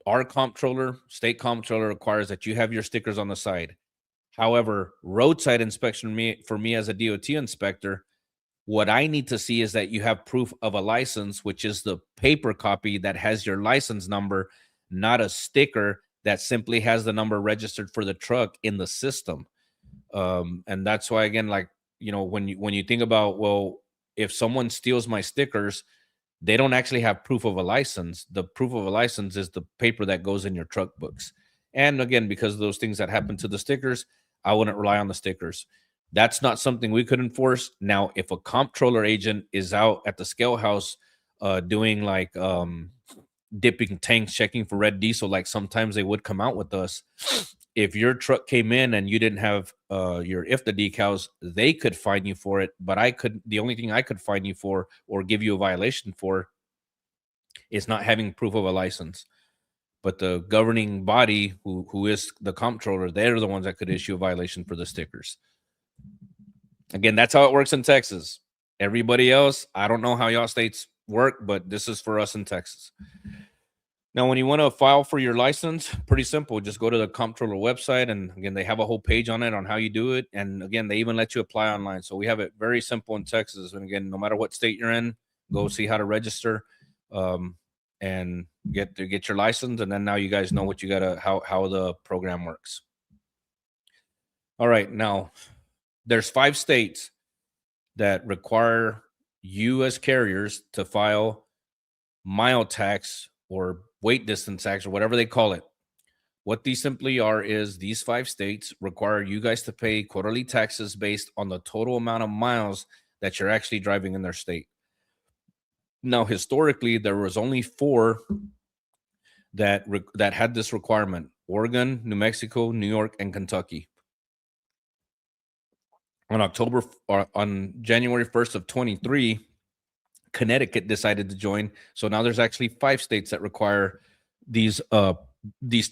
our state comptroller requires that you have your stickers on the side. However, roadside inspection for me as a DOT inspector, what I need to see is that you have proof of a license, which is the paper copy that has your license number, not a sticker that simply has the number registered for the truck in the system. And that's why, again, like, when you think about, well, if someone steals my stickers, they don't actually have proof of a license. The proof of a license is the paper that goes in your truck books. And again, because of those things that happen to the stickers, I wouldn't rely on the stickers. That's not something we could enforce. Now, if a comptroller agent is out at the scale house doing like dipping tanks, checking for red diesel, like sometimes they would come out with us. If your truck came in and you didn't have your IFTA decals, they could fine you for it. But I could, the only thing I could fine you for or give you a violation for is not having proof of a license. But the governing body, who is the comptroller, they're the ones that could issue a violation for the stickers. Again, that's how it works in Texas. Everybody else, I don't know how y'all states work, but this is for us in Texas. Now, when you want to file for your license, pretty simple. Just go to the comptroller website, and again, they have a whole page on it on how you do it. And again, they even let you apply online. So we have it very simple in Texas. And again, no matter what state you're in, go see how to register and get your license. And then now you guys know what you gotta how the program works. All right, now there's 5 states that require you as carriers to file mile tax or weight distance tax or whatever they call it. What these simply are is these 5 states require you guys to pay quarterly taxes based on the total amount of miles that you're actually driving in their state. Now, historically, there was only 4 that had this requirement: Oregon, New Mexico, New York, and Kentucky. On January 1st of 23, Connecticut decided to join. So now there's actually 5 states that require these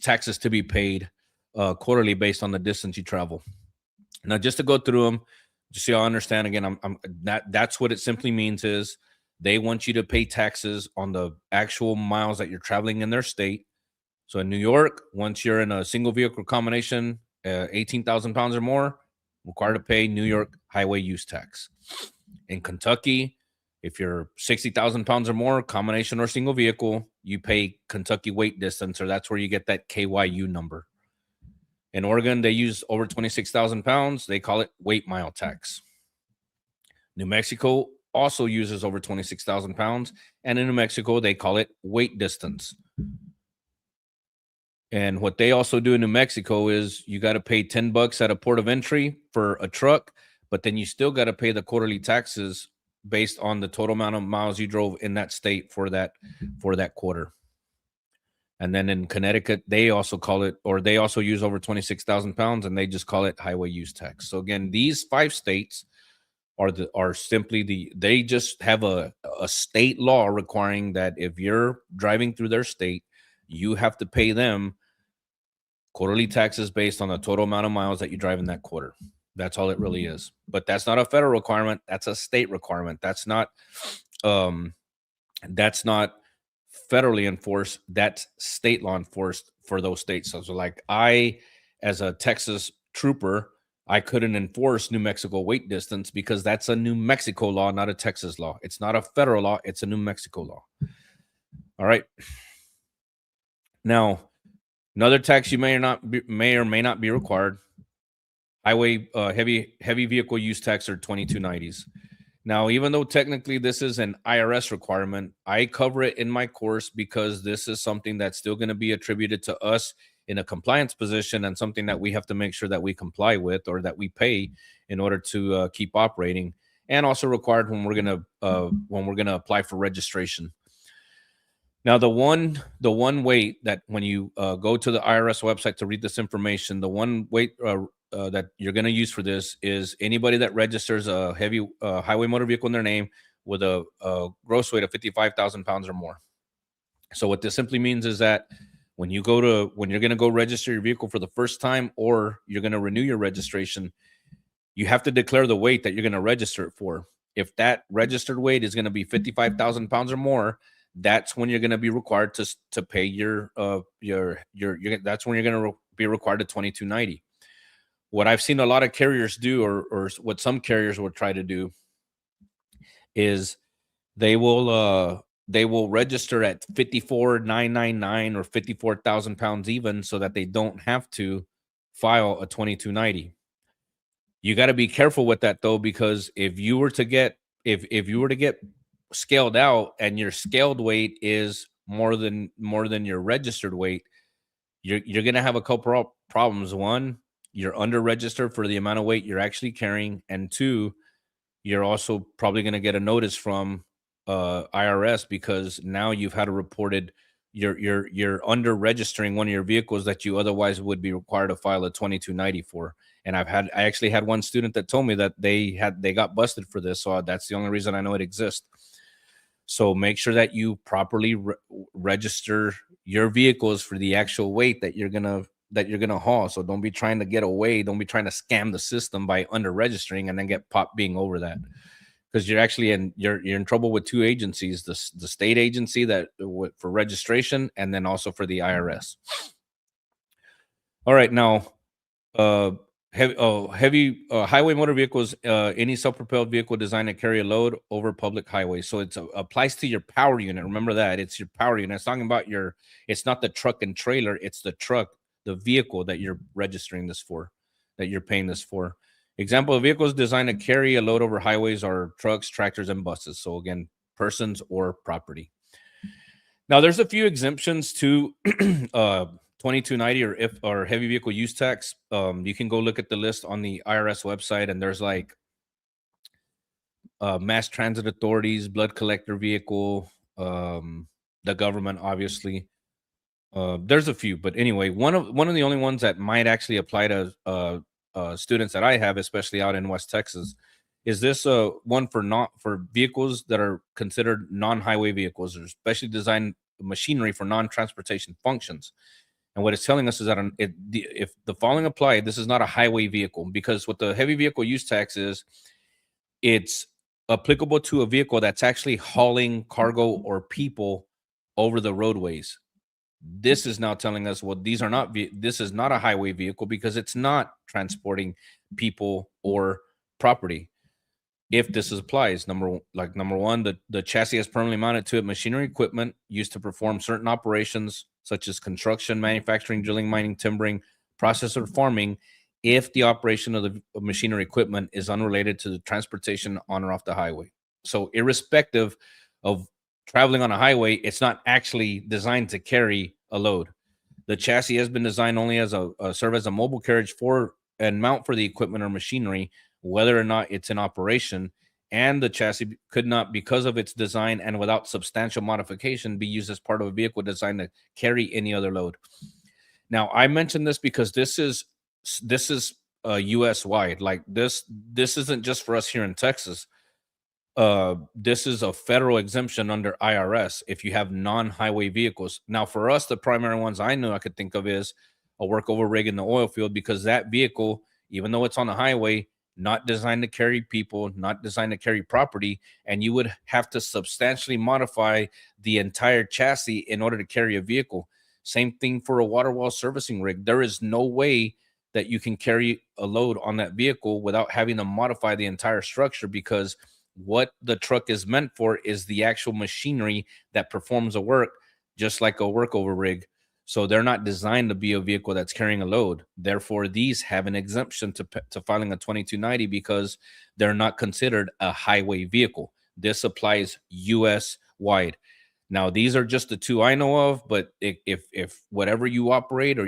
taxes to be paid quarterly based on the distance you travel. Now, just to go through them, just so you understand, again, that's what it simply means is they want you to pay taxes on the actual miles that you're traveling in their state. So in New York, once you're in a single vehicle combination, 18,000 pounds or more, required to pay New York highway use tax. In Kentucky, if you're 60,000 pounds or more, combination or single vehicle, you pay Kentucky weight distance, or that's where you get that KYU number. In Oregon, they use over 26,000 pounds. They call it weight mile tax. New Mexico also uses over 26,000 pounds. And in New Mexico, they call it weight distance. And what they also do in New Mexico is you got to pay $10 at a port of entry for a truck, but then you still got to pay the quarterly taxes based on the total amount of miles you drove in that state for that quarter. And then in Connecticut, they also call it, or they also use over 26,000 pounds, and they just call it highway use tax. So again, these 5 states are simply they just have a state law requiring that if you're driving through their state, you have to pay them quarterly taxes based on the total amount of miles that you drive in that quarter. That's all it really is. But that's not a federal requirement. That's a state requirement. That's not federally enforced. That's state law enforced for those states. So like I, as a Texas trooper, I couldn't enforce New Mexico weight distance because that's a New Mexico law, not a Texas law. It's not a federal law. It's a New Mexico law. All right. Now, another tax you may or may not be required: highway heavy vehicle use tax, or 2290s. Now, even though technically this is an IRS requirement, I cover it in my course because this is something that's still going to be attributed to us in a compliance position, and something that we have to make sure that we comply with or that we pay in order to keep operating, and also required when we're gonna apply for registration. Now, the one weight that when you go to the IRS website to read this information, the one weight that you're going to use for this is anybody that registers a heavy highway motor vehicle in their name with a gross weight of 55,000 pounds or more. So what this simply means is that when you're going to go register your vehicle for the first time, or you're going to renew your registration, you have to declare the weight that you're going to register it for. If that registered weight is going to be 55,000 pounds or more, that's when you're going to be required to pay your that's when you're going to be required to 2290. What I've seen a lot of carriers do, or what some carriers will try to do, is they will register at 54,999 or 54,000 pounds even, so that they don't have to file a 2290. You got to be careful with that though, because if you were to get scaled out and your scaled weight is more than your registered weight, you're gonna have a couple problems. One, you're under registered for the amount of weight you're actually carrying, and two, you're also probably going to get a notice from IRS because now you've had a reported you're under registering one of your vehicles that you otherwise would be required to file a 2290 for. And I actually had one student that told me that they got busted for this, so that's the only reason I know it exists. So make sure that you properly register your vehicles for the actual weight that you're gonna haul. So don't be trying to get away. Don't be trying to scam the system by under registering and then get popped being over that, because you're actually you're in trouble with two agencies: the state agency for registration, and then also for the IRS. All right, now uh, heavy highway motor vehicles, any self-propelled vehicle designed to carry a load over public highways. So it applies to your power unit. Remember that it's your power unit. It's talking about it's not the truck and trailer. It's the truck, the vehicle that you're registering this for, that you're paying this for. Example of vehicles designed to carry a load over highways are trucks, tractors, and buses. So again, persons or property. Now, there's a few exemptions to 2290 or heavy vehicle use tax. You can go look at the list on the IRS website, and there's like mass transit authorities, blood collector vehicle, the government, obviously. There's a few, but anyway, one of the only ones that might actually apply to students that I have, especially out in West Texas, is this one for vehicles that are considered non-highway vehicles, or specially designed machinery for non-transportation functions. And what it's telling us is that if the following apply, this is not a highway vehicle, because what the heavy vehicle use tax is, it's applicable to a vehicle that's actually hauling cargo or people over the roadways. This is now telling us, well, this is not a highway vehicle because it's not transporting people or property. If this applies, number one, the chassis is permanently mounted to it machinery equipment used to perform certain operations such as construction, manufacturing, drilling, mining, timbering, process, or farming, if the operation of the machinery equipment is unrelated to the transportation on or off the highway. So irrespective of traveling on a highway, it's not actually designed to carry a load. The chassis has been designed only as serve as a mobile carriage for and mount for the equipment or machinery, whether or not it's in operation. And the chassis could not, because of its design and without substantial modification, be used as part of a vehicle designed to carry any other load. Now, I mentioned this because this is US wide. Like this isn't just for us here in Texas. This is a federal exemption under IRS if you have non-highway vehicles. Now, for us, the primary ones I know I could think of is a workover rig in the oil field, because that vehicle, even though it's on the highway, not designed to carry people, not designed to carry property, and you would have to substantially modify the entire chassis in order to carry a vehicle. Same thing for a water well servicing rig. There is no way that you can carry a load on that vehicle without having to modify the entire structure, because what the truck is meant for is the actual machinery that performs a work, just like a workover rig. So they're not designed to be a vehicle that's carrying a load. Therefore, these have an exemption to filing a 2290 because they're not considered a highway vehicle. This applies US wide. Now, these are just the two I know of, but if whatever you operate, or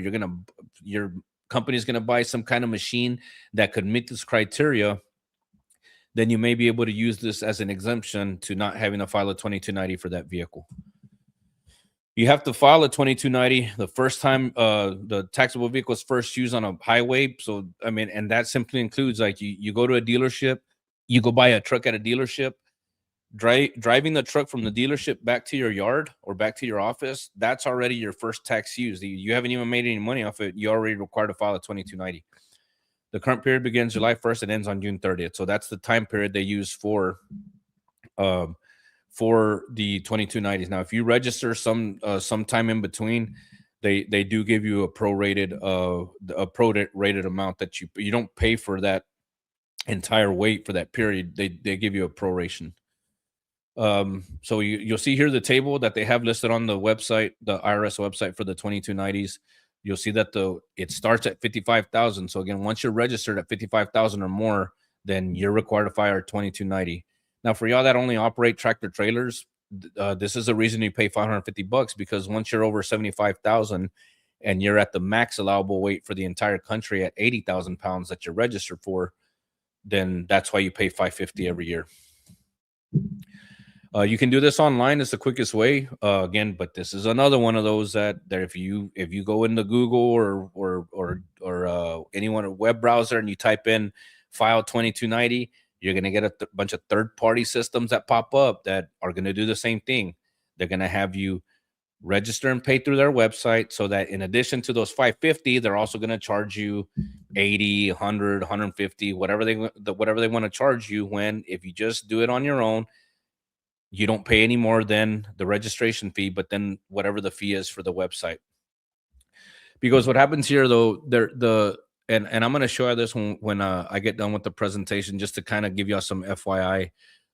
your company's gonna buy some kind of machine that could meet this criteria, then you may be able to use this as an exemption to not having to file a 2290 for that vehicle. You have to file a 2290 the first time the taxable vehicle is first used on a highway. So, I mean, and that simply includes, like, you go to a dealership, you go buy a truck at a dealership, driving the truck from the dealership back to your yard or back to your office, that's already your first tax use. You haven't even made any money off it. You're already required to file a 2290. The current period begins July 1st and ends on June 30th. So that's the time period they use for the 2290s. Now, if you register sometime in between, they do give you a prorated amount that you don't pay for that entire weight for that period. They give you a proration. So you'll see here the table that they have listed on the website, the IRS website, for the 2290s. You'll see that it starts at 55,000. So again, once you're registered at 55,000 or more, then you're required to file 2290. Now, for y'all that only operate tractor trailers, this is the reason you pay $550, because once you're over 75,000, and you're at the max allowable weight for the entire country at 80,000 pounds that you're registered for, then that's why you pay $550 every year. You can do this online. It's the quickest way. Again, but this is another one of those that if you go into Google or anyone a web browser and you type in file 2290, you're gonna get a bunch of third-party systems that pop up that are gonna do the same thing. They're gonna have you register and pay through their website, so that in addition to those 550, they're also gonna charge you 80, 100, 150, whatever they want to charge you. When if you just do it on your own, you don't pay any more than the registration fee, but then whatever the fee is for the website. Because what happens here, though, and I'm going to show you this when I get done with the presentation, just to kind of give y'all some FYI.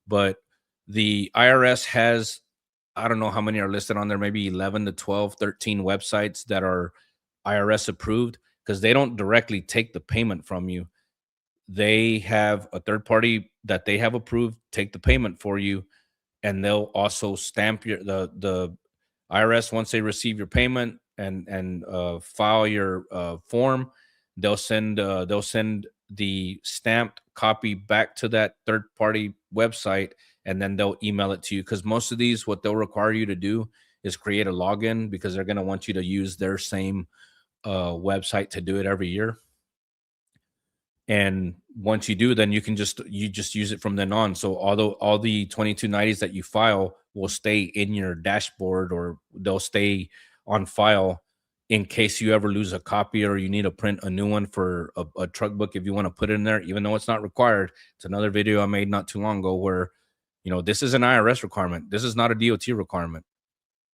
But the IRS has, I don't know how many are listed on there, maybe 11 to 12, 13 websites that are IRS approved, because they don't directly take the payment from you. They have a third party that they have approved take the payment for you, and they'll also stamp the IRS once they receive your payment and file your form. They'll send the stamped copy back to that third party website, and then they'll email it to you. Because most of these, what they'll require you to do is create a login, because they're going to want you to use their same website to do it every year. And once you do, then you just use it from then on. So although all the 2290s that you file will stay in your dashboard, or they'll stay on file in case you ever lose a copy or you need to print a new one for a truck book, if you want to put it in there, even though it's not required. It's another video I made not too long ago where, this is an IRS requirement. This is not a DOT requirement.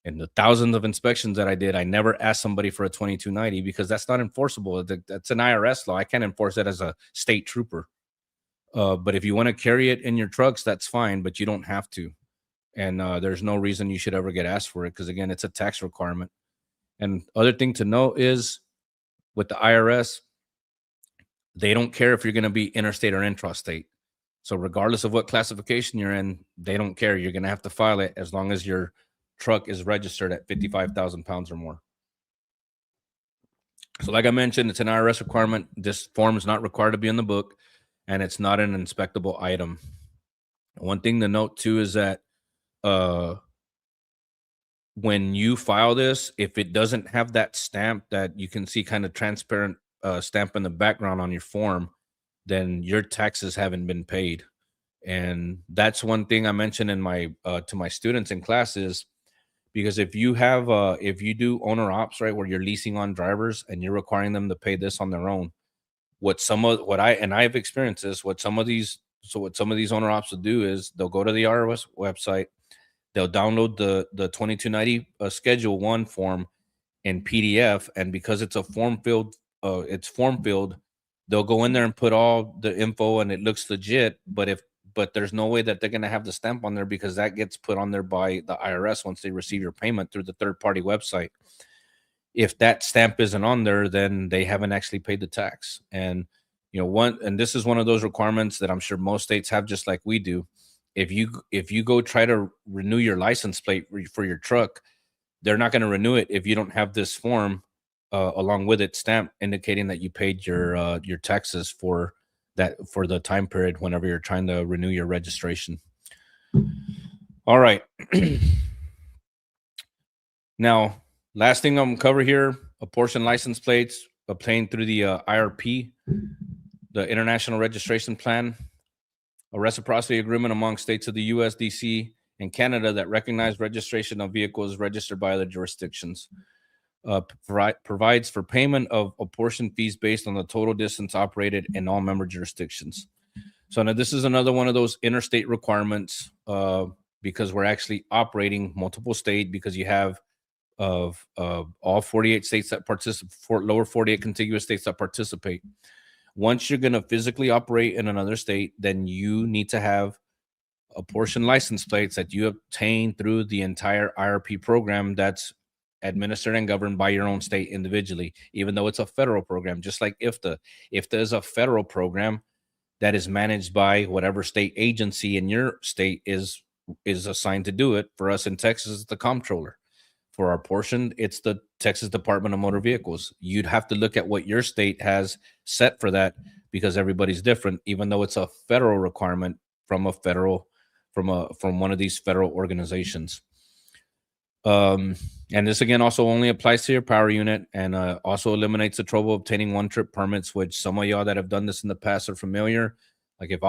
And the thousands of inspections that I did, I never asked somebody for a 2290, because that's not enforceable. That's an IRS law. I can't enforce that as a state trooper. But if you want to carry it in your trucks, that's fine, but you don't have to. And there's no reason you should ever get asked for it, because, again, it's a tax requirement. And other thing to note is, with the IRS, they don't care if you're going to be interstate or intrastate. So regardless of what classification you're in, they don't care. You're going to have to file it as long as your truck is registered at 55,000 pounds or more. So like I mentioned, it's an IRS requirement. This form is not required to be in the book, and it's not an inspectable item. One thing to note too is that when you file this, if it doesn't have that stamp that you can see, kind of transparent stamp in the background on your form, then your taxes haven't been paid. And that's one thing I mentioned in my to my students in classes. Because if you have if you do owner ops, right, where you're leasing on drivers and you're requiring them to pay this on their own, I've experienced this, what some of these owner ops will do is they'll go to the IRS website, they'll download the 2290 Schedule 1 form in PDF, and because it's form filled, they'll go in there and put all the info and it looks legit, but there's no way that they're going to have the stamp on there, because that gets put on there by the IRS once they receive your payment through the third-party website. If that stamp isn't on there, then they haven't actually paid the tax. And and this is one of those requirements that I'm sure most states have, just like we do. If you go try to renew your license plate for your truck, they're not going to renew it if you don't have this form along with it stamped, indicating that you paid your taxes for the time period whenever you're trying to renew your registration. All right. Now, last thing I'm gonna cover here, apportioned license plates obtained through the IRP, the International Registration Plan, a reciprocity agreement among states of the USDC and Canada that recognize registration of vehicles registered by other jurisdictions. Provides for payment of apportioned fees based on the total distance operated in all member jurisdictions. So now this is another one of those interstate requirements, because we're actually operating multiple states, because you have all 48 states that participate, lower 48 contiguous states that participate. Once you're going to physically operate in another state, then you need to have apportioned license plates that you obtain through the entire IRP program that's administered and governed by your own state individually, even though it's a federal program, just like IFTA. IFTA is a federal program that is managed by whatever state agency in your state is assigned to do it. For us in Texas, it's the comptroller. for our portion, it's the Texas Department of Motor Vehicles. You'd have to look at what your state has set for that because everybody's different, even though it's a federal requirement from a federal from one of these federal organizations. Um, and this again also only applies to your power unit and also eliminates the trouble obtaining one trip permits, which some of y'all that have done this in the past are familiar. Like if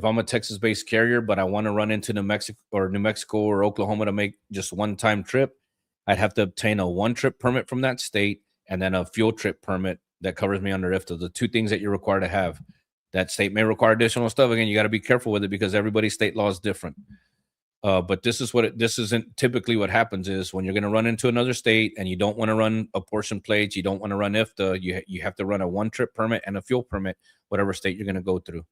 I'm a Texas based carrier, but I want to run into New Mexico or Oklahoma to make just one time trip, I'd have to obtain a one trip permit from that state and then a fuel trip permit that covers me under IFTA. The two things that you're required to have. That state may require additional stuff. Again, you got to be careful with it because everybody's state law is different. But this isn't typically what happens is when you're going to run into another state and you don't want to run apportion plates, you don't want to run IFTA, you have to run a one trip permit and a fuel permit, whatever state you're going to go through.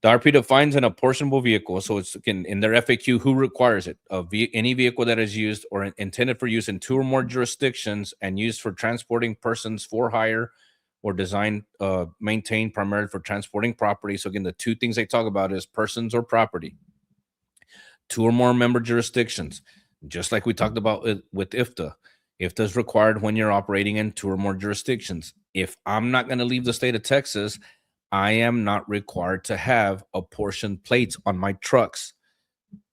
The RP defines an apportionable vehicle. So it's in their FAQ, who requires it? Any vehicle that is used or intended for use in two or more jurisdictions and used for transporting persons for hire or designed, maintained primarily for transporting property. So again, the two things they talk about is persons or property. Two or more member jurisdictions, just like we talked about with IFTA. IFTA is required when you're operating in two or more jurisdictions. If I'm not going to leave the state of Texas, I am not required to have apportioned plates on my trucks.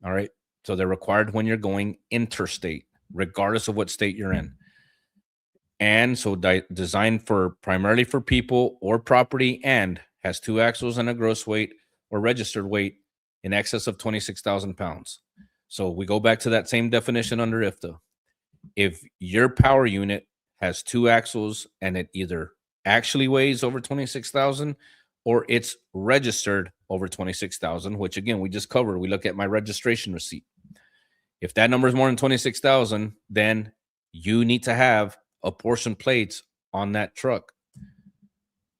All right. So they're required when you're going interstate, regardless of what state you're in. And so designed for primarily for people or property and has two axles and a gross weight or registered weight in excess of 26,000 pounds. So we go back to that same definition under IFTA. If your power unit has two axles and it either actually weighs over 26,000 or it's registered over 26,000, which again, we just covered. We look at my registration receipt. If that number is more than 26,000, then you need to have apportioned plates on that truck.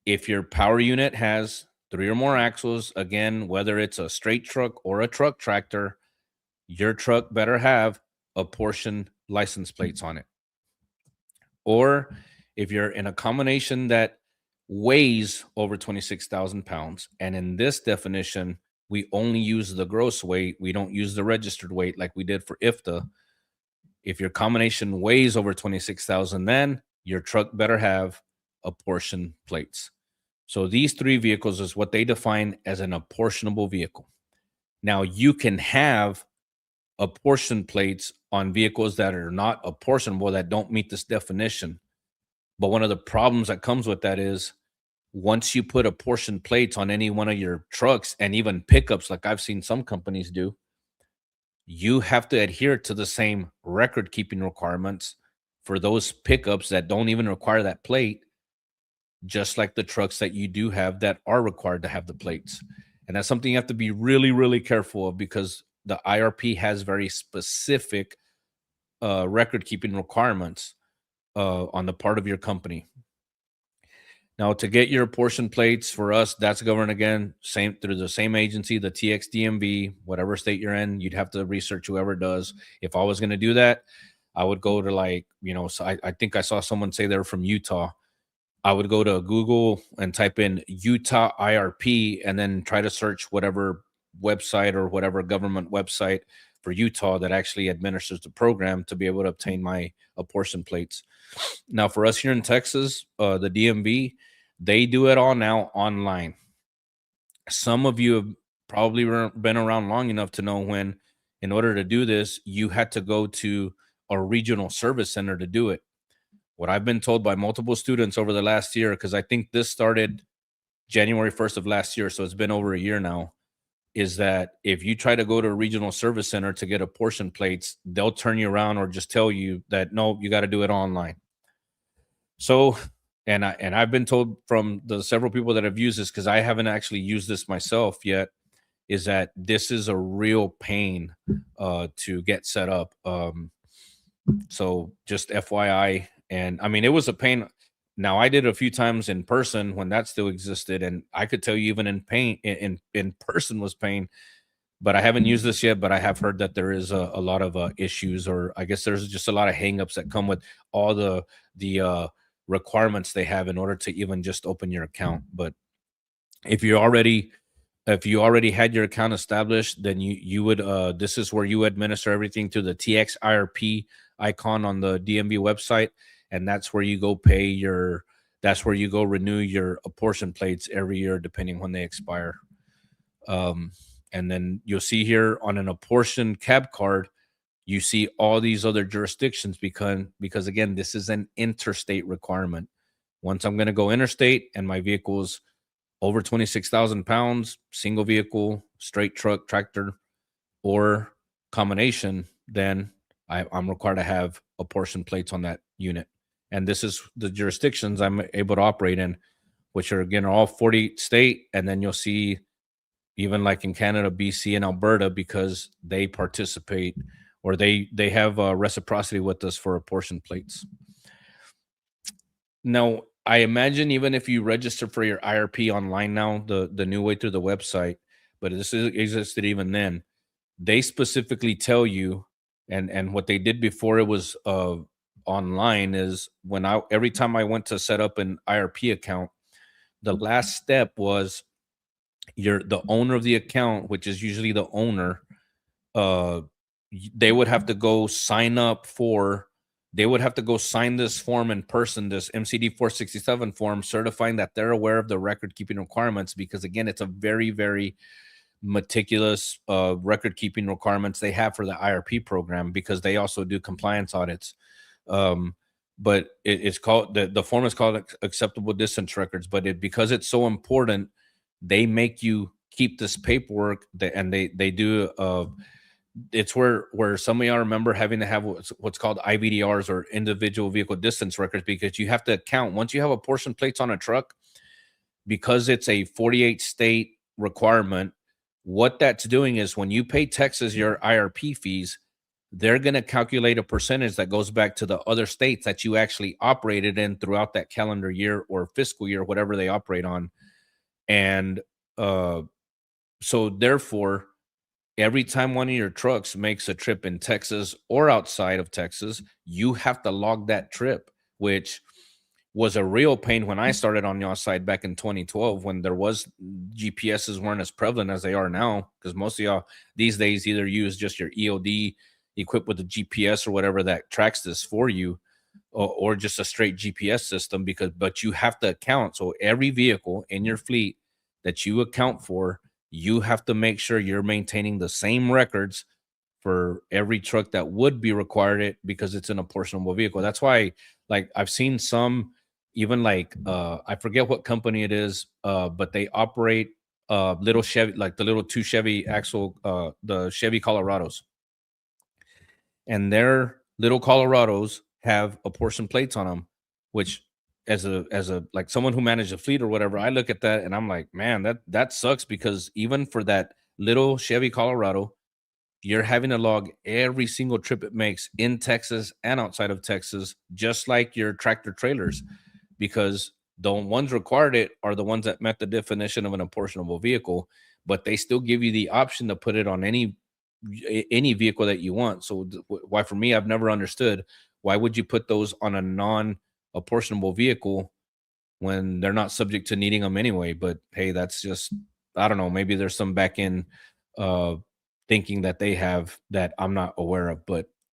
If your power unit has three or more axles, again, whether it's a straight truck or a truck tractor, your truck better have apportioned license plates on it. Or if you're in a combination that weighs over 26,000 pounds, and in this definition, we only use the gross weight, we don't use the registered weight like we did for IFTA. If your combination weighs over 26,000, then your truck better have apportioned plates. So these three vehicles is what they define as an apportionable vehicle. Now you can have apportioned plates on vehicles that are not apportionable, that don't meet this definition. But one of the problems that comes with that is once you put apportioned plates on any one of your trucks and even pickups, like I've seen some companies do, you have to adhere to the same record keeping requirements for those pickups that don't even require that plate, just like the trucks that you do have that are required to have the plates. And that's something you have to be really, really careful of because the IRP has very specific record keeping requirements on the part of your company. Now, to get your apportion plates for us, that's governed again, same through the same agency, the TXDMV, whatever state you're in, you'd have to research whoever does. If I was going to do that, I would go to so I think I saw someone say they're from Utah. I would go to Google and type in Utah IRP and then try to search whatever website or whatever government website for Utah that actually administers the program to be able to obtain my apportion plates. Now, for us here in Texas, the DMV, they do it all now online. Some of you have probably been around long enough to know when, in order to do this, you had to go to a regional service center to do it. What I've been told by multiple students over the last year, because I think this started January 1st of last year, so it's been over a year now, is that if you try to go to a regional service center to get apportion plates, they'll turn you around or just tell you that, no, you got to do it online. So, and I've been told from the several people that have used this, because I haven't actually used this myself yet, is that this is a real pain to get set up. So just FYI. And I mean, it was a pain. Now I did it a few times in person when that still existed, and I could tell you even in person was pain. But I haven't used this yet. But I have heard that there is a lot of issues, or I guess there's just a lot of hangups that come with all the requirements they have in order to even just open your account. But if you're already If you already had your account established, then you would this is where you administer everything through the TXIRP icon on the DMV website, and that's where you go pay your that's where you go renew your apportion plates every year depending when they expire. Um, and then you'll see here on an apportioned cab card, you see all these other jurisdictions because again, this is an interstate requirement. Once I'm going to go interstate and my vehicle's over 26,000 pounds, single vehicle, straight truck, tractor, or combination, then I'm required to have apportion plates on that unit. And this is the jurisdictions I'm able to operate in, which are again all 40 state. And then you'll see even like in Canada, BC, and Alberta, because they participate or they have reciprocity with us for apportion plates. Now, I imagine even if you register for your IRP online now, the new way through the website, but this existed even then. They specifically tell you, and what they did before it was online is when I every time I went to set up an IRP account, the last step was the owner of the account, which is usually the owner, uh they would have to go sign up for they would have to go sign this form in person, this MCD 467 form, certifying that they're aware of the record keeping requirements, because again, it's a very, very meticulous record keeping requirements they have for the IRP program, because they also do compliance audits. um but it's called the form is called acceptable distance records, but because it's so important, they make you keep this paperwork, and they do it's where some of y'all remember having to have what's called IVDRs, or individual vehicle distance records, because you have to account once you have apportion plates on a truck, because it's a 48 state requirement. What that's doing is when you pay Texas your IRP fees, they're going to calculate a percentage that goes back to the other states that you actually operated in throughout that calendar year or fiscal year, whatever they operate on. And so therefore, every time one of your trucks makes a trip in Texas or outside of Texas, you have to log that trip, which was a real pain when I started on your side back in 2012, when there was GPSs weren't as prevalent as they are now, because most of y'all these days either use just your EOD equipped with a GPS or whatever that tracks this for you, or just a straight GPS system, but you have to account. So every vehicle in your fleet that you account for, you have to make sure you're maintaining the same records for every truck that would be required it, because it's an apportionable vehicle. That's why, like, I've seen some, even like I forget what company it is, but they operate little Chevy, like the little two Chevy axle, the Chevy Colorados, and their little Colorados have apportion plates on them, which as a like someone who managed a fleet or whatever, I look at that and I'm like, man, that sucks, because even for that little Chevy Colorado, you're having to log every single trip it makes in Texas and outside of Texas, just like your tractor trailers, because the ones required it are the ones that met the definition of an apportionable vehicle, but they still give you the option to put it on any vehicle that you want. So why, for me, I've never understood, why would you put those on a non-apportionable vehicle when they're not subject to needing them anyway? But hey, that's just, I don't know, maybe there's some back end uh thinking that they have that I'm not aware of.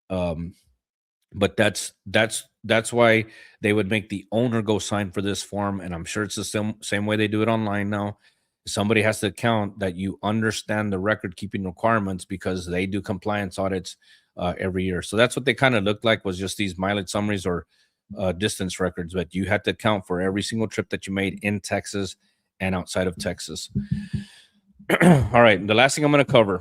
Um but that's why they would make the owner go sign for this form, and I'm sure it's the same way they do it online now. Somebody has to account that you understand the record keeping requirements, because they do compliance audits every year. So that's what they kind of looked like, was just these mileage summaries, or distance records, but you had to account for every single trip that you made in Texas and outside of Texas. All right, the last thing I'm going to cover,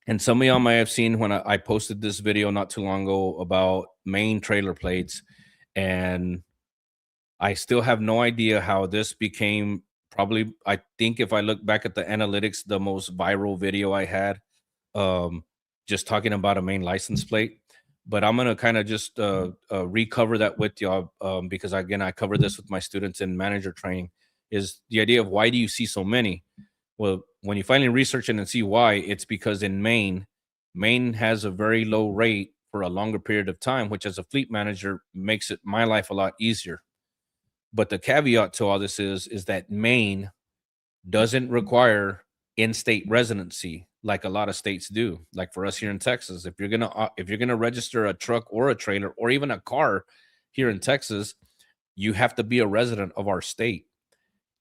and some of y'all might have seen when I posted this video not too long ago about Maine trailer plates, and I still have no idea how this became, probably, I think if I look back at the analytics, the most viral video I had, um, just talking about a Maine license plate. But I'm gonna kind of just recover that with y'all, because again, I cover this with my students in manager training. Is the idea of why do you see so many? Well, when you finally research it and see why, it's because in Maine has a very low rate for a longer period of time, which as a fleet manager makes it my life a lot easier. But the caveat to all this is that Maine doesn't require in-state residency, like a lot of states do. Like for us here in Texas, if you're gonna register a truck or a trailer or even a car here in Texas, you have to be a resident of our state.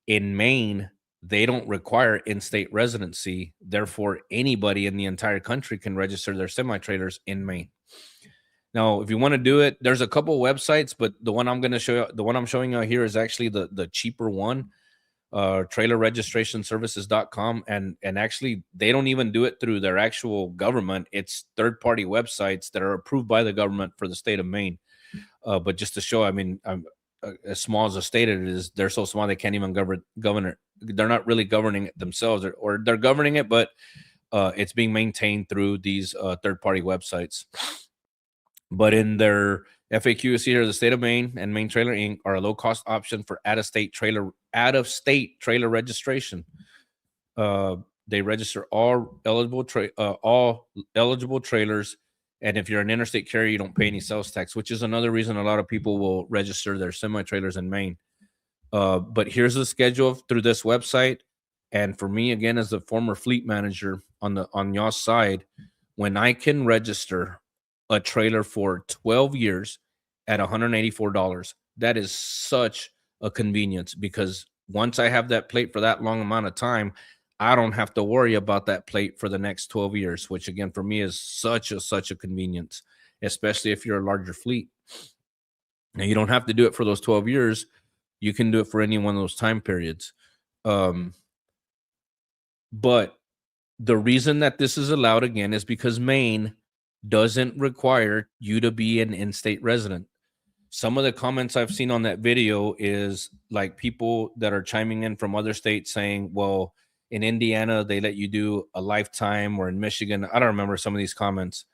In Maine, they don't require in-state residency. Therefore, anybody in the entire country can register their semi-trailers in Maine. Now, if you want to do it, there's a couple websites, but the one I'm going to show you, the one I'm showing you here is actually the cheaper one, trailerregistrationservices.com. And actually, they don't even do it through their actual government. It's third-party websites that are approved by the government for the state of Maine. But just to show, I mean, as small as the state it is, they're so small they can't even govern it. They're not really governing it themselves, or they're governing it, but it's being maintained through these third-party websites. But in their FAQ, here, the state of Maine and Maine Trailer Inc. are a low-cost option for out-of-state trailer registration. They register all eligible trailers. And if you're an interstate carrier, you don't pay any sales tax, which is another reason a lot of people will register their semi-trailers in Maine. But here's the schedule through this website. And for me, again, as the former fleet manager on y'all's side, when I can register a trailer for 12 years at $184, that is such a convenience, because once I have that plate for that long amount of time, I don't have to worry about that plate for the next 12 years, which again, for me is such a convenience, especially if you're a larger fleet. Now, you don't have to do it for those 12 years. You can do it for any one of those time periods. But the reason that this is allowed, again, is because Maine doesn't require you to be an in-state resident. Some of the comments I've seen on that video is like people that are chiming in from other states saying, well, in Indiana, they let you do a lifetime, or in Michigan. I don't remember some of these comments.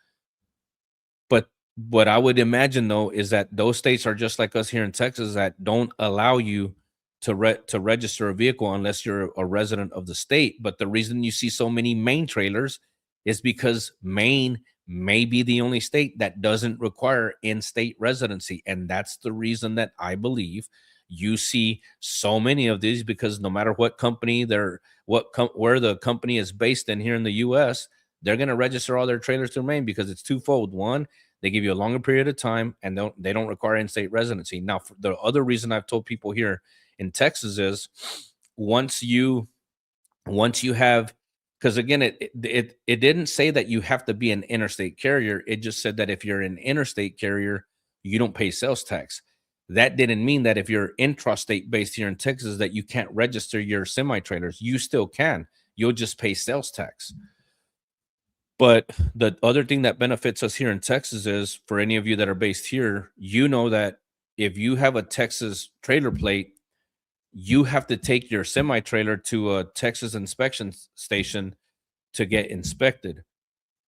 But what I would imagine, though, is that those states are just like us here in Texas, that don't allow you to register a vehicle unless you're a resident of the state. But the reason you see so many Maine trailers is because Maine may be the only state that doesn't require in-state residency. And that's the reason that I believe you see so many of these, because no matter what company where the company is based in here in the US, they're going to register all their trailers through Maine, because it's twofold. One, they give you a longer period of time, and they don't require in-state residency. Now, for the other reason I've told people here in Texas is once you have, because again, it didn't say that you have to be an interstate carrier. It just said that if you're an interstate carrier, you don't pay sales tax. That didn't mean that if you're intrastate based here in Texas that you can't register your semi-trailers. You still can. You'll just pay sales tax. But the other thing that benefits us here in Texas is, for any of you that are based here, you know that if you have a Texas trailer plate, you have to take your semi-trailer to a Texas inspection station to get inspected.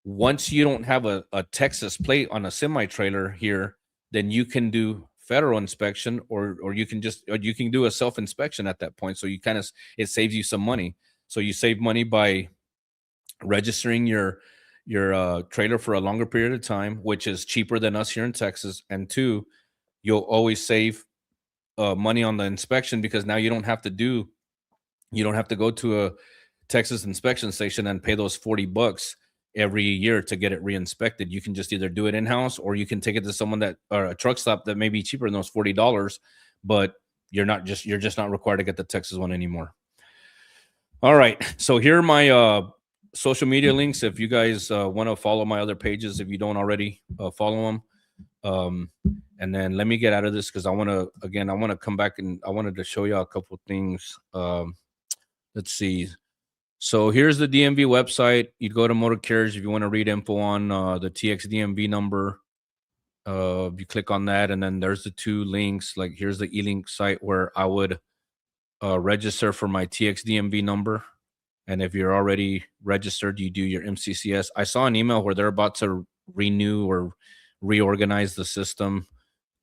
Once you don't have a Texas plate on a semi-trailer here, then you can do federal inspection, or you can do a self-inspection at that point. So it saves you some money. So you save money by registering your trailer for a longer period of time, which is cheaper than us here in Texas. And two, you'll always save money on the inspection, because now you don't have to go to a Texas inspection station and pay those $40 every year to get it re-inspected. You can just either do it in-house, or you can take it to someone or a truck stop that may be cheaper than those $40, but you're just not required to get the Texas one anymore. All right. So here are my social media links. If you guys want to follow my other pages, if you don't already follow them. And then let me get out of this, because I want to come back, and I wanted to show you a couple things. Let's see. So here's the DMV website. You'd go to motor carriers if you want to read info on the TXDMV number. You click on that, and then there's the two links. Like, here's the e-link site where I would register for my TXDMV number. And if you're already registered, you do your MCCS. I saw an email where they're about to renew or reorganize the system.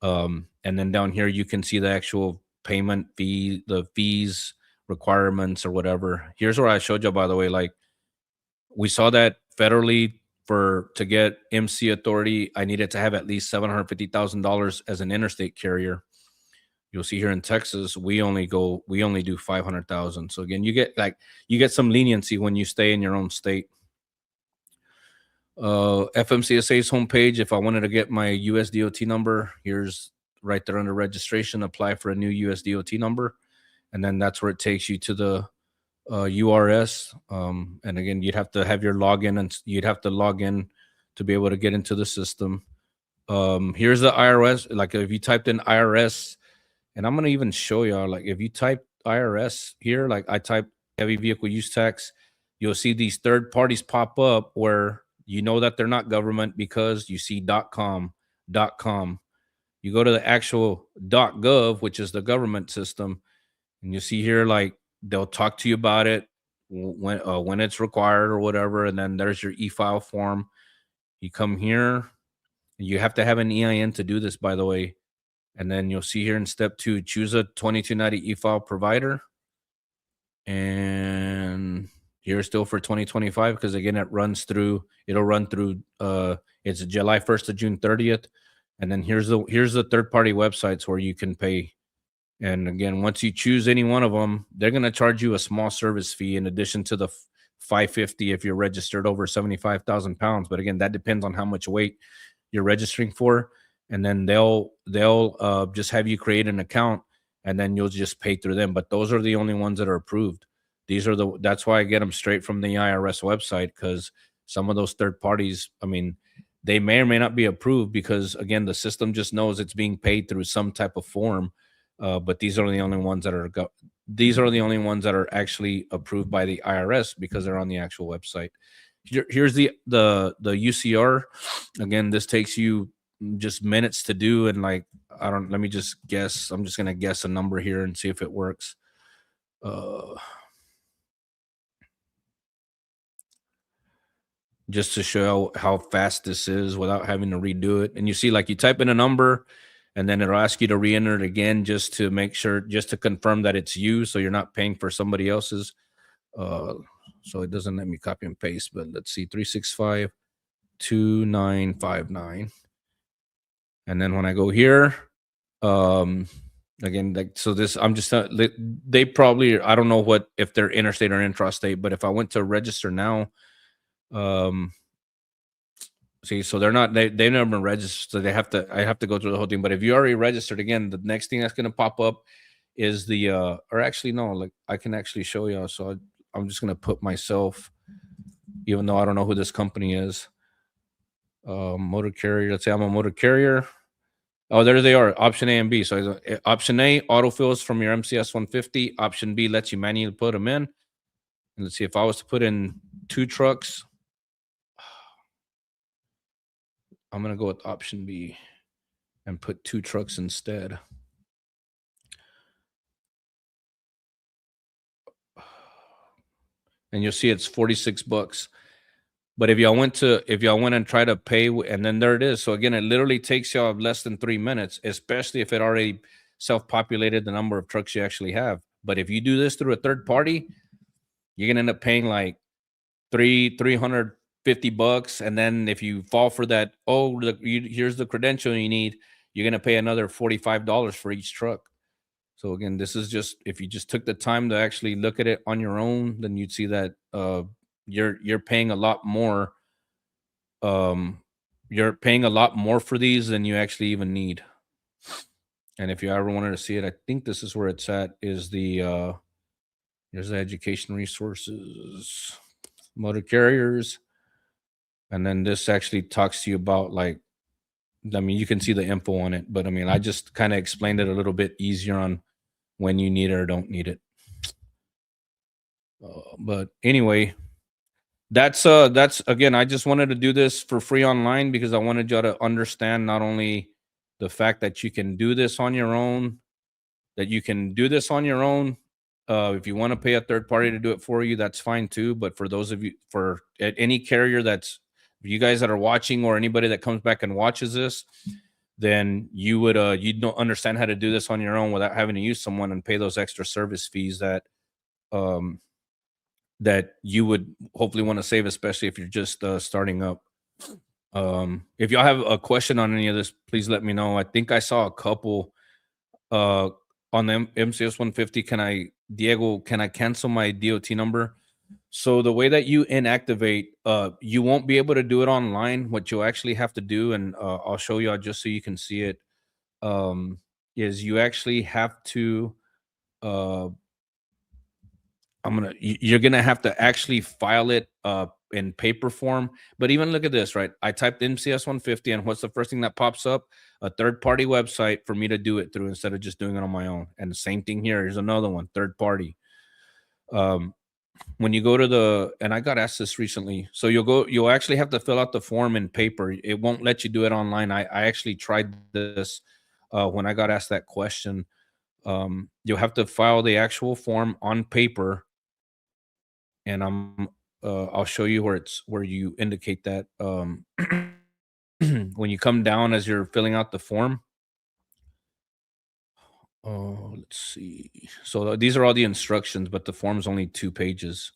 And then down here, you can see the actual payment fee, the fees, requirements, or whatever. Here's where I showed you, by the way, like, we saw that federally to get MC authority, I needed to have at least $750,000 as an interstate carrier. You'll see here in Texas, we only do 500,000. So again, you get some leniency when you stay in your own state. FMCSA's homepage. If I wanted to get my USDOT number, here's right there under registration. Apply for a new USDOT number, and then that's where it takes you to the URS. And again, you'd have to have your login, and you'd have to log in to be able to get into the system. Here's the IRS. Like if you typed in IRS, and I'm gonna even show y'all. Like if you type IRS here, like I type heavy vehicle use tax, you'll see these third parties pop up where you know that they're not government because you see .com. You go to the actual .gov, which is the government system, and you see here like they'll talk to you about it when it's required or whatever, and then there's your e-file form. You come here, you have to have an EIN to do this, by the way, and then you'll see here in step 2, choose a 2290 e-file provider, and here's still for 2025 because again it'll run through it's July 1st to June 30th, and then here's the third-party websites where you can pay. And again, once you choose any one of them, they're going to charge you a small service fee in addition to the $550 if you're registered over 75,000 pounds. But again, that depends on how much weight you're registering for. And then they'll just have you create an account, and then you'll just pay through them. But those are the only ones that are approved. That's why I get them straight from the IRS website, because some of those third parties, I mean, they may or may not be approved because again, the system just knows it's being paid through some type of form. But these are the only ones that are actually approved by the IRS because they're on the actual website. Here's the UCR. Again, this takes you just minutes to do, and like let me just guess. I'm just gonna guess a number here and see if it works. Just to show how fast this is without having to redo it. And you see, like you type in a number, and then it'll ask you to re-enter it again just to make sure, just to confirm that it's you, so you're not paying for somebody else's. So it doesn't let me copy and paste, but let's see, 365-2959. And then when I go here, again, like, so this, I'm just, they probably, I don't know what, if they're interstate or intrastate, but if I went to register now, see, so they've never been registered, so I have to go through the whole thing. But if you already registered, again, the next thing that's going to pop up is the or actually no, like I can actually show you. So I'm just going to put myself, even though I don't know who this company is. Motor carrier, let's say I'm a motor carrier. Oh, there they are, option A and B. So option A, autofills from your MCS 150. Option B lets you manually put them in. And let's see, if I was to put in 2 trucks, I'm going to go with option B and put 2 trucks instead. And you'll see it's $46. But if y'all went and try to pay, and then there it is. So again, it literally takes y'all less than 3 minutes, especially if it already self-populated the number of trucks you actually have. But if you do this through a third party, you're going to end up paying like $350. And then if you fall for that, here's the credential you need, you're going to pay another $45 for each truck. So again, this is just, if you just took the time to actually look at it on your own, then you'd see that you're paying a lot more. You're paying a lot more for these than you actually even need. And if you ever wanted to see it, I think this is where it's at, is the here's the education resources, motor carriers. And then this actually talks to you about, like, I mean, you can see the info on it, but I mean, I just kind of explained it a little bit easier on when you need it or don't need it. But anyway, that's again, I just wanted to do this for free online because I wanted y'all to understand not only the fact that you can do this on your own, if you want to pay a third party to do it for you, that's fine too. But for those of you, for any carrier you guys that are watching, or anybody that comes back and watches this, then you would you don't understand how to do this on your own without having to use someone and pay those extra service fees that that you would hopefully want to save, especially if you're just starting up. If y'all have a question on any of this, please let me know. I think I saw a couple Uh, on the MCS 150, Diego, can I cancel my DOT number? So the way that you inactivate, you won't be able to do it online. What you'll actually have to do, and I'll show you just so you can see it, is you actually have to. Uh, you're gonna have to actually file it in paper form. But even look at this, right? I typed MCS 150, and what's the first thing that pops up? A third party website for me to do it through instead of just doing it on my own. And the same thing here. Here's another one, third party. Um, when you go to and I got asked this recently, so you'll actually have to fill out the form in paper. It won't let you do it online. I actually tried this when I got asked that question. You'll have to file the actual form on paper, and I'll show you where you indicate that when you come down as you're filling out the form. Oh, let's see. So these are all the instructions, but the form's only 2 pages.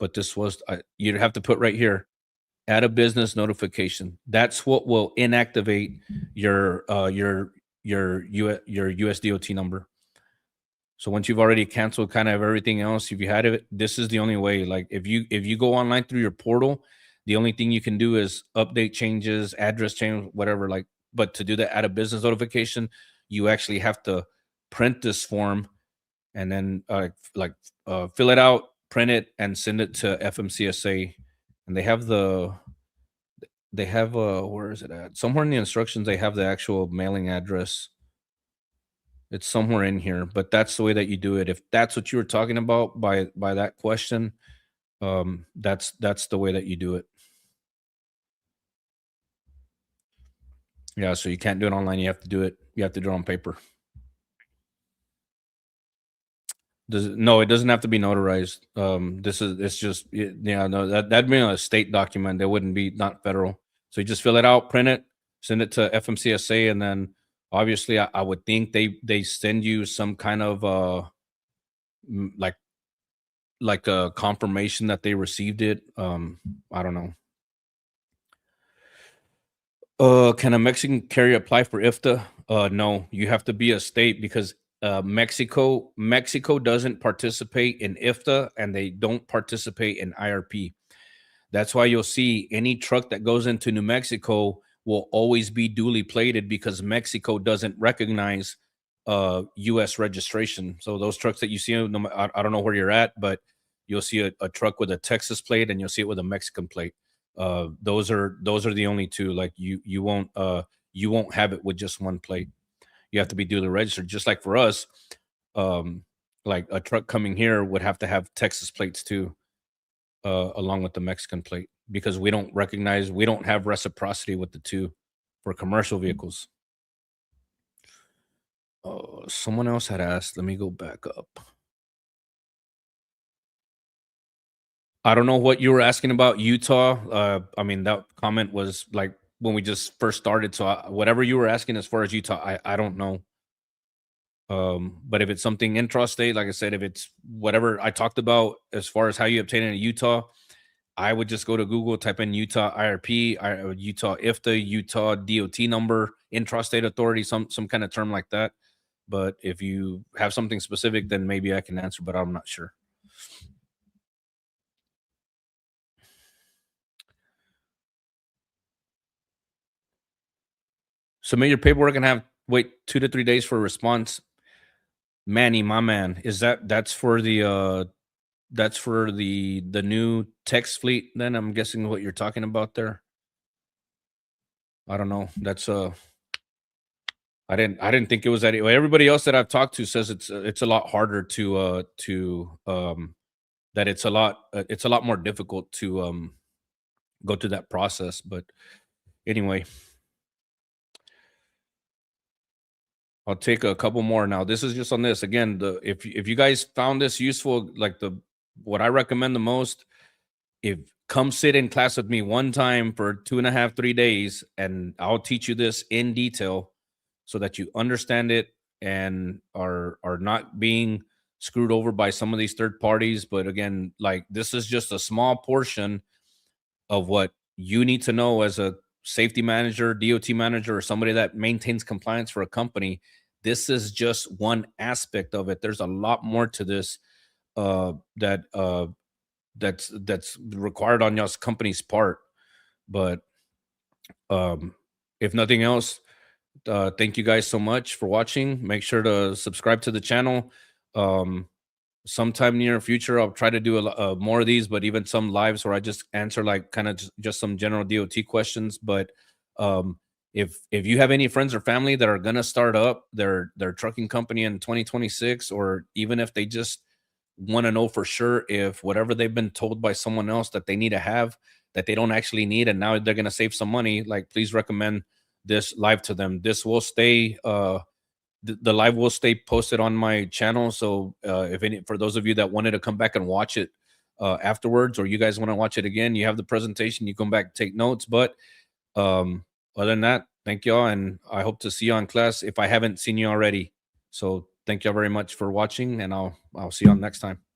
But this was you'd have to put right here, add a business notification. That's what will inactivate your USDOT number. So once you've already canceled kind of everything else, if you had it, this is the only way. Like if you go online through your portal, the only thing you can do is update changes, address change, whatever. Like, but to do that, add a business notification, you actually have to print this form and then fill it out, print it, and send it to FMCSA. And they have where is it at? Somewhere in the instructions they have the actual mailing address. It's somewhere in here, but that's the way that you do it. If that's what you were talking about by that question, that's the way that you do it. Yeah, so you can't do it online. You have to do it on paper. No, it doesn't have to be notarized. It's just yeah, no, that'd be a state document. That wouldn't be not federal. So you just fill it out, print it, send it to FMCSA, and then obviously I would think they send you some kind of m- like like a confirmation that they received it. I don't know. Can a Mexican carrier apply for IFTA? No, you have to be a state because Mexico doesn't participate in IFTA and they don't participate in IRP. That's why you'll see any truck that goes into New Mexico will always be duly plated because Mexico doesn't recognize U.S. registration. So those trucks that you see, I don't know where you're at, but you'll see a truck with a Texas plate and you'll see it with a Mexican plate. Those are the only two. Like you won't have it with just one plate. You have to be duly registered. Just like for us, um, like a truck coming here would have to have Texas plates too, along with the Mexican plate because we don't have reciprocity with the two for commercial vehicles. Someone else had asked. Let me go back up. I don't know what you were asking about Utah. I mean, that comment was like when we just first started. So whatever you were asking as far as Utah, I don't know. But if it's something intrastate, like I said, if it's whatever I talked about as far as how you obtain it in Utah, I would just go to Google, type in Utah IRP, Utah IFTA, Utah DOT number, intrastate authority, some kind of term like that. But if you have something specific, then maybe I can answer, but I'm not sure. Submit your paperwork and have wait 2 to 3 days for a response. Manny, my man, that's for the new text fleet. Then I'm guessing what you're talking about there. I don't know. I didn't think it was that. Everybody else that I've talked to says it's a lot harder that it's a lot more difficult to go through that process. But anyway, I'll take a couple more now. This is just on this again. The if you guys found this useful, like the what I recommend the most, if come sit in class with me one time for 2.5, 3 days, and I'll teach you this in detail so that you understand it and are not being screwed over by some of these third parties. But again, like this is just a small portion of what you need to know as a safety manager, DOT manager, or somebody that maintains compliance for a company, this is just one aspect of it. There's a lot more to this that that's required on y'all's company's part. But um, if nothing else, thank you guys so much for watching. Make sure to subscribe to the channel. Um, Sometime near future, I'll try to do more of these, but even some lives where I just answer like kind of just some general DOT questions. But um, if you have any friends or family that are gonna start up their trucking company in 2026, or even if they just want to know for sure if whatever they've been told by someone else that they need to have, that they don't actually need, and now they're gonna save some money, like please recommend this live to them. This will stay the live will stay posted on my channel. So if any, for those of you that wanted to come back and watch it afterwards, or you guys want to watch it again, you have the presentation, you come back, take notes. But other than that, thank y'all, and I hope to see you on class if I haven't seen you already. So thank y'all very much for watching, and I'll see you on next time.